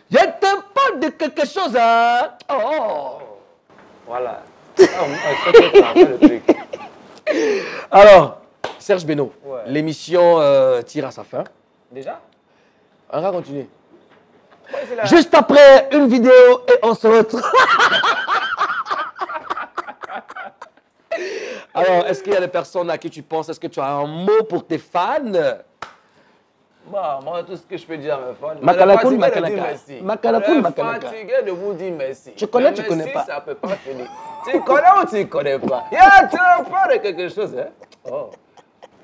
Speaker 1: Il y a pas de quelque chose. Hein. Oh.
Speaker 6: Voilà. Le truc.
Speaker 1: Alors, Serge Beno,
Speaker 6: Ouais.
Speaker 1: l'émission tire à sa fin.
Speaker 6: Déjà?
Speaker 1: On va continuer. Juste après une vidéo et on se retrouve. Alors, est-ce qu'il y a des personnes à qui tu penses? Est-ce que tu as un mot pour tes fans?
Speaker 6: Bah, moi, tout ce que je peux dire à mes fans,
Speaker 1: Makalakoun,
Speaker 6: je suis fatigué de dire
Speaker 1: makalaka.
Speaker 6: merci.
Speaker 1: Makalakoun,
Speaker 6: Je suis
Speaker 1: makalaka.
Speaker 6: fatigué de vous dire merci.
Speaker 1: Tu connais,
Speaker 6: Mais
Speaker 1: tu connais
Speaker 6: merci,
Speaker 1: pas.
Speaker 6: Ça peut pas finir. Tu connais ou tu connais pas? Il y a trop pas de quelque chose, hein? Oh.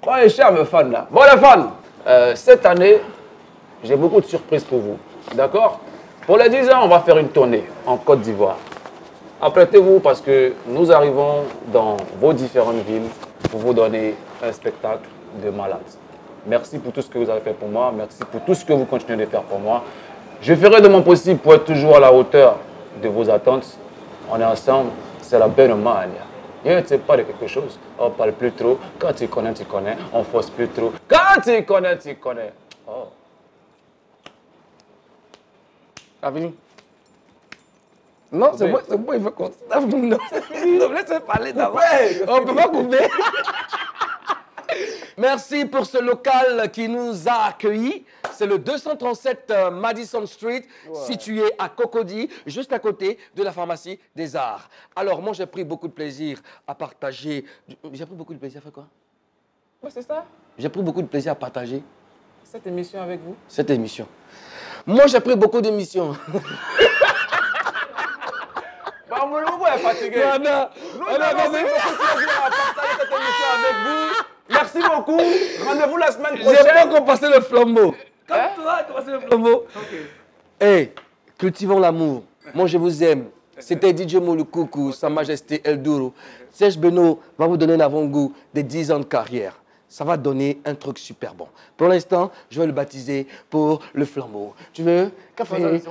Speaker 6: Bon, les chers mes fans là. Bon, les fans, cette année, j'ai beaucoup de surprises pour vous. D'accord? Pour les 10 ans, on va faire une tournée en Côte d'Ivoire. Apprêtez-vous parce que nous arrivons dans vos différentes villes pour vous donner un spectacle de malade. Merci pour tout ce que vous avez fait pour moi. Merci pour tout ce que vous continuez de faire pour moi. Je ferai de mon possible pour être toujours à la hauteur de vos attentes. On est ensemble, c'est la bonne manière. Ne sais pas de quelque chose, on parle plus trop. Quand tu connais, tu connais. On force plus trop. Quand tu connais, tu connais. Oh.
Speaker 1: Avenue. Non, c'est moi, il veut qu'on... Non, laissez parler d'abord. On ne peut pas couper. Merci pour ce local qui nous a accueillis. C'est le 237 Madison Street, situé à Cocody, juste à côté de la pharmacie des Arts. Alors, moi, j'ai pris beaucoup de plaisir à partager. J'ai pris beaucoup de plaisir à faire quoi?
Speaker 6: Ouais, c'est ça.
Speaker 1: J'ai pris beaucoup de plaisir à partager
Speaker 6: Cette émission avec vous.
Speaker 1: cette émission. Moi, j'ai pris beaucoup d'émissions.
Speaker 6: Bah, mon logo est fatigué.
Speaker 1: Non, non.
Speaker 6: Nous avons pris beaucoup de plaisir à partager cette émission avec vous. Merci beaucoup. Rendez-vous la semaine prochaine.
Speaker 1: J'ai pas encore passé le flambeau. Comme toi, tu as passé le flambeau. Hey, cultivons l'amour. Moi, je vous aime. C'était DJ Moulukoukou, Sa Majesté El Douro. Serge Beno va vous donner un avant-goût de 10 ans de carrière. Ça va donner un truc super bon. Pour l'instant, je vais le baptiser pour le flambeau. Tu veux café? Aïe!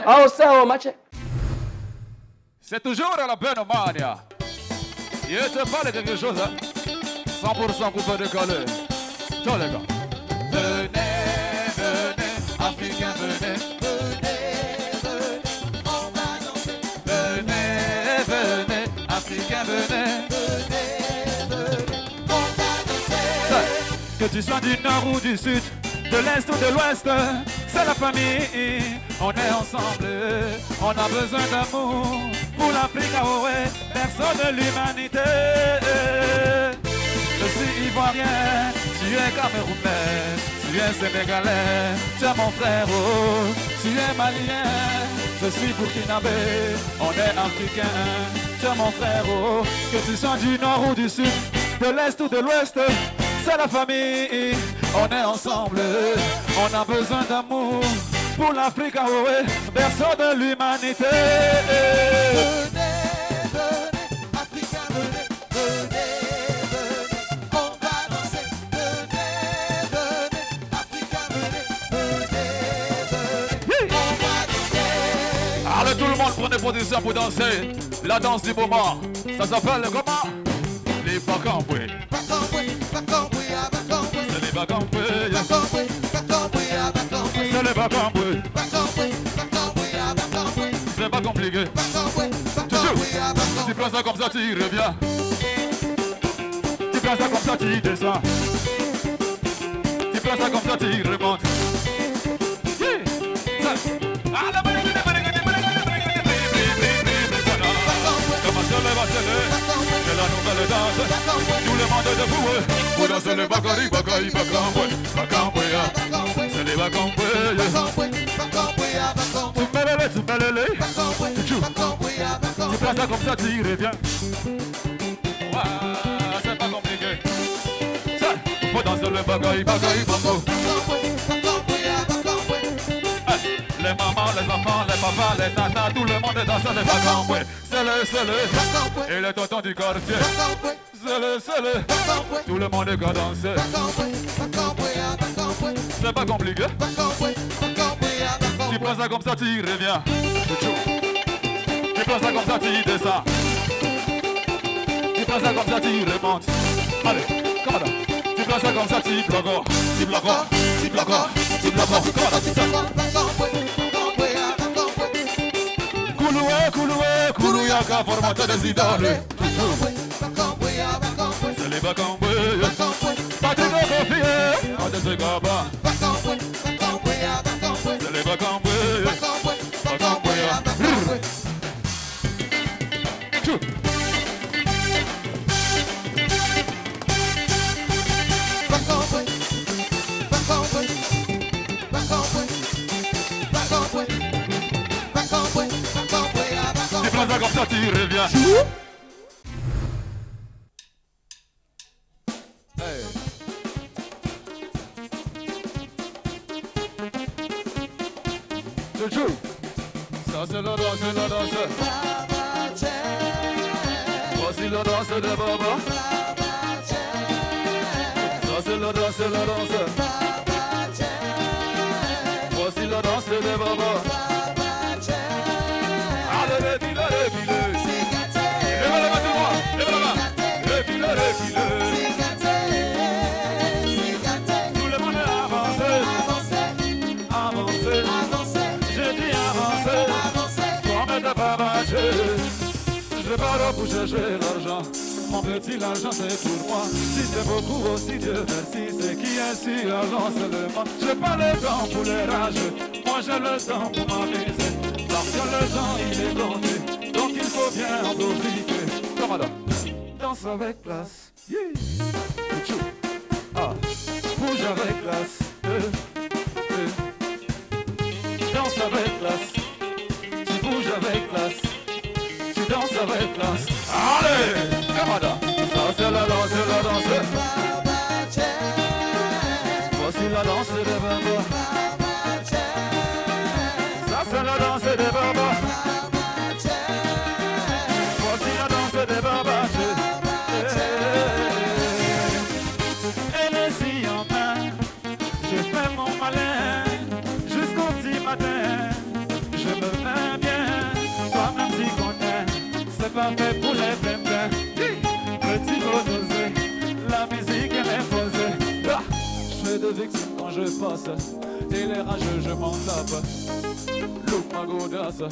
Speaker 1: Ah, on sert au match.
Speaker 7: C'est toujours à la bonne mania. Je te parle de quelque chose, hein? 100% coupé décalé. Ciao les gars. Venez, venez, Africains, venez. On va danser. Venez, venez, Africains, venez. On va danser. Que tu sois du nord ou du sud, de l'est ou de l'ouest, c'est la famille. On est ensemble, on a besoin d'amour. Pour l'Afrique, oh ouais, berceau de l'humanité. Je suis ivoirien, tu es camerounais, tu es sénégalais, tu es mon frère, oh, tu es malien, je suis burkinabé, on est africain, tu es mon frère, oh, que tu sois du nord ou du sud, de l'est ou de l'ouest, c'est la famille, on est ensemble, on a besoin d'amour, pour l'Afrique, oh ouais, berceau de l'humanité. Tout le monde prenez position pour danser. La danse du moment. Ça s'appelle comment? Les Bacamboué. C'est les Bacamboué. C'est les Bacamboué. C'est pas compliqué. Tu prends ça comme ça, tu reviens. Tu prends ça comme ça, tu descends. Tu prends ça comme ça, tu remontes. C'est la nouvelle danse. Tout le monde est debout. Vous dansez le Bakari, Bakari, Bakamboué. Bakamboué, c'est les Bakamboué. Tu mets tu prends ça comme ça, tu reviens. C'est pas compliqué. Ça, il faut danser le Bakari, Bakari, Bakamboué. Les mamans, les enfants, les papas, les tatas, tout le monde est dans les Bacamboué. C'est le, et les tontons du quartier. C'est le, tout le monde est qu'à danser. C'est pas compliqué. Tu prends ça comme ça, tu reviens. Tu prends ça comme ça, tu descends. Tu prends ça comme ça, tu remontes. Allez, comment ça? Tu prends ça comme ça, tu bloques. Tu bloques, tu bloques, tu bloques. Comment ça? Koulouyaka, formateur des idoles. C'est les Bacamboué. Patrick Okofié, on te se gaba. C'est les Bacamboué. Bacamboué. Comme ça, tu reviens. Hey. Chouchou. Ça, c'est la danse, c'est la danse. Voici la danse de Baba. Ça, c'est la danse, c'est la danse. Voici la danse de Baba. Tout le monde est avancé, avancé, avancé. chercher l'argent. Mon petit, l'argent c'est pour moi. Si c'est beaucoup aussi, Dieu merci. C'est qui est si l'argent seulement. J'ai pas le temps pour les rageux. Moi j'ai le temps pour m'amuser. Parce que le temps il est compté. Donc il faut bien en profiter. Commandant, danse avec classe. Yeah. Ah, bouge avec classe. Danse avec classe. Tu bouges avec classe. Tu danses avec classe. Allez, camarade. Ça c'est la danse, la danse. Voici la danse des babas. Ça c'est la danse des babas. Voici la danse des babas. Et le si en main, je fais mon malin jusqu'au petit matin. Je me mets bien, toi-même t'y connais. C'est pas fait pour les blins. Petit renoncé, la musique elle est posée. Ah, je fais de victime quand je passe. Et les rageux je m'en tape. Look ma godasse.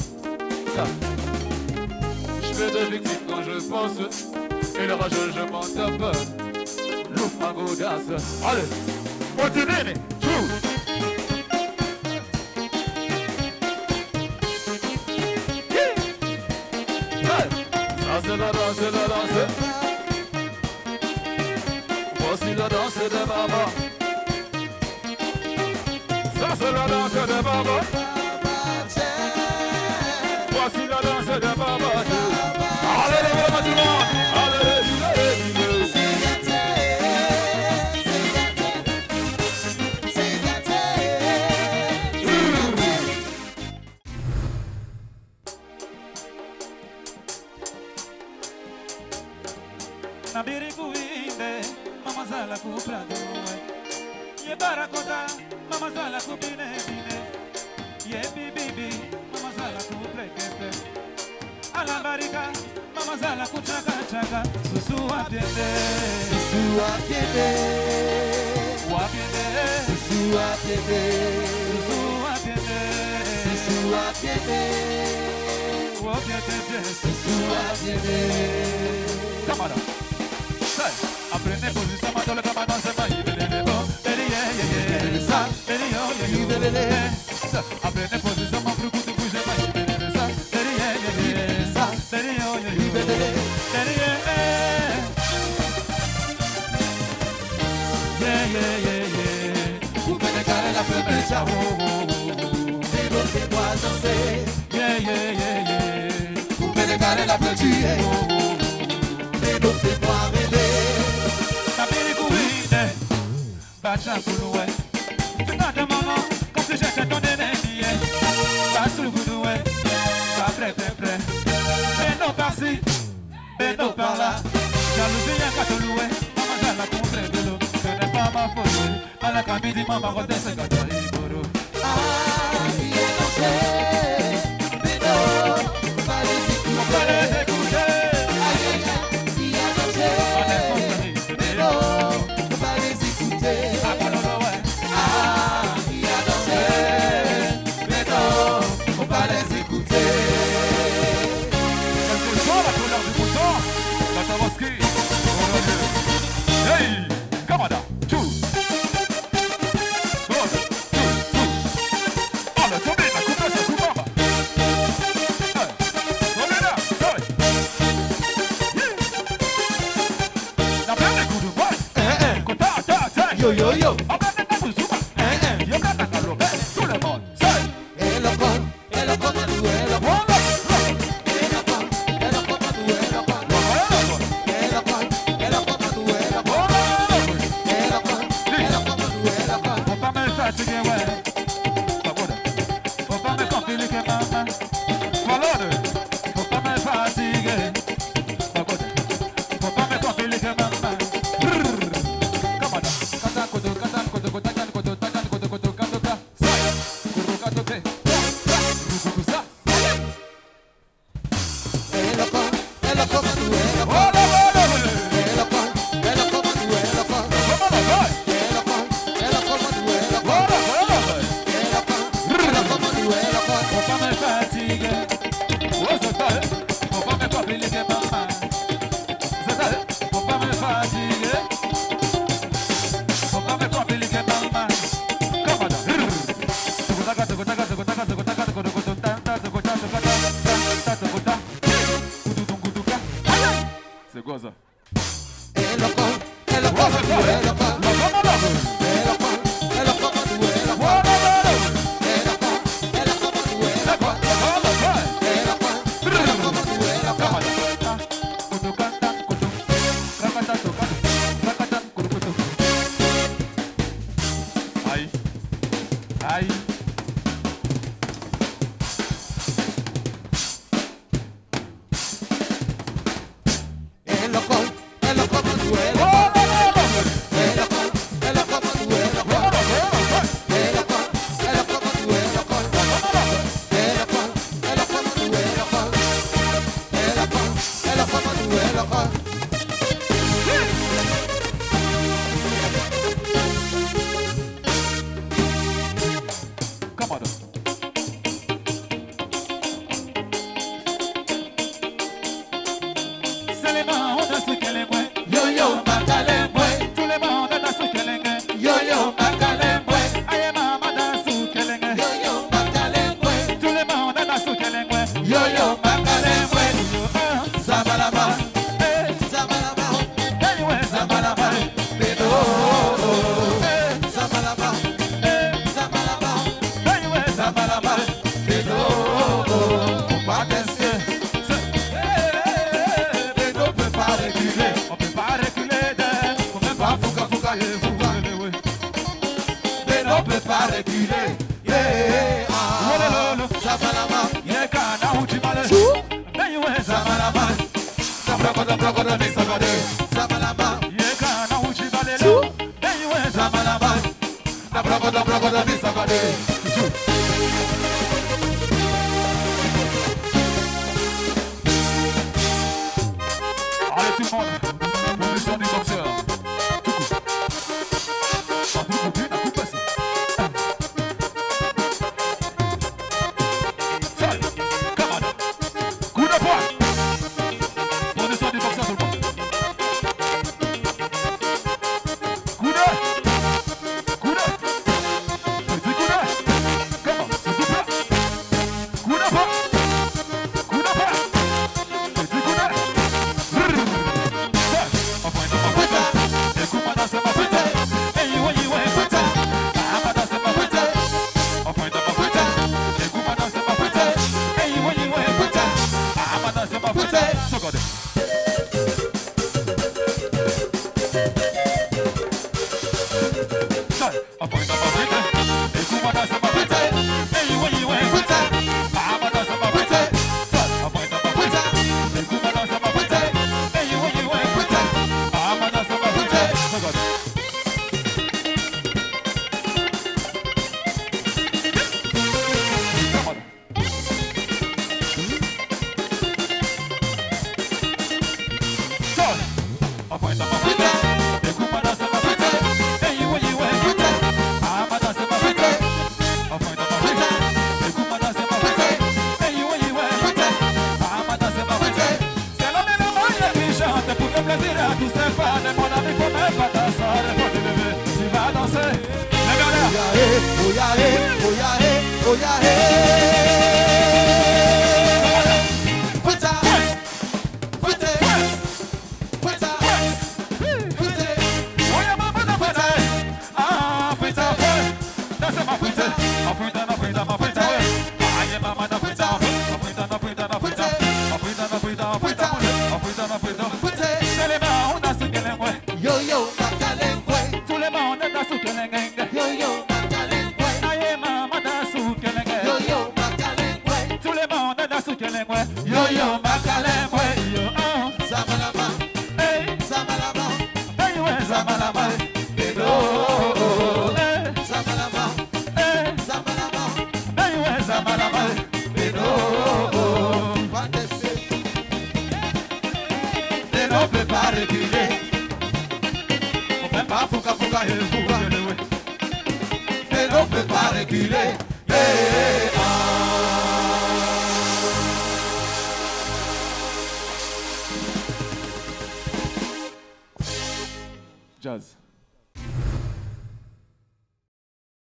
Speaker 7: Ah. Je fais de victime quand je passe. Et les rageux je m'en tape. Look ma godasse. Allez, continuez. Ça c'est la danse, la danse. Voici la danse de Baba. Ça c'est la danse de Baba. Voici la danse de Baba. Allez les gars, tout le monde. Allez,
Speaker 8: Nabirikuinde, mama zala kupradoe. Ye barakota, mama zala kupine bine. Ye bibibi, mama zala kuprekepe. Alabarika, mama zala kuchaka chaka. Susu wapiende, susu wapiende, wapiende, susu wapiende, susu wapiende, susu wapiende, wapiende, susu wapiende. Camarada. Aprende posição, mas olha pra mais nossa mãe. Aprende posição, mas pro culto puxa mais. Coupe de carré la première chavo. Et l'autre bois danser. Coupe de carré la première. Et l'autre bois rêver. Bacha Kouloué, tu n'as de maman, comme si j'étais ton ennemi. Basse le Goudoué, pas prêt. Beno par-ci, Beno par-là. Jalousie à Katoloué, maman j'ai la contre de l'eau. Ce n'est pas ma faute, à la camidi, maman redescend quand tu es goro. Ah, il est dansé, Beno, pas les écouter. Aïe, il a dansé, Beno, pas les écouter. Hey, Kamada, two. Allez, tombez, la coupe ça, coupe en bas. Tombez là, sorry. La pleine de coups de boîte. Kota, ta, yo, yo, yo. En plein de coups de souma. Yo, plein de calombe, tout le monde. Sorry. Et le con, et le con, et le con. Aïe.
Speaker 3: Et ne peut pas reculer.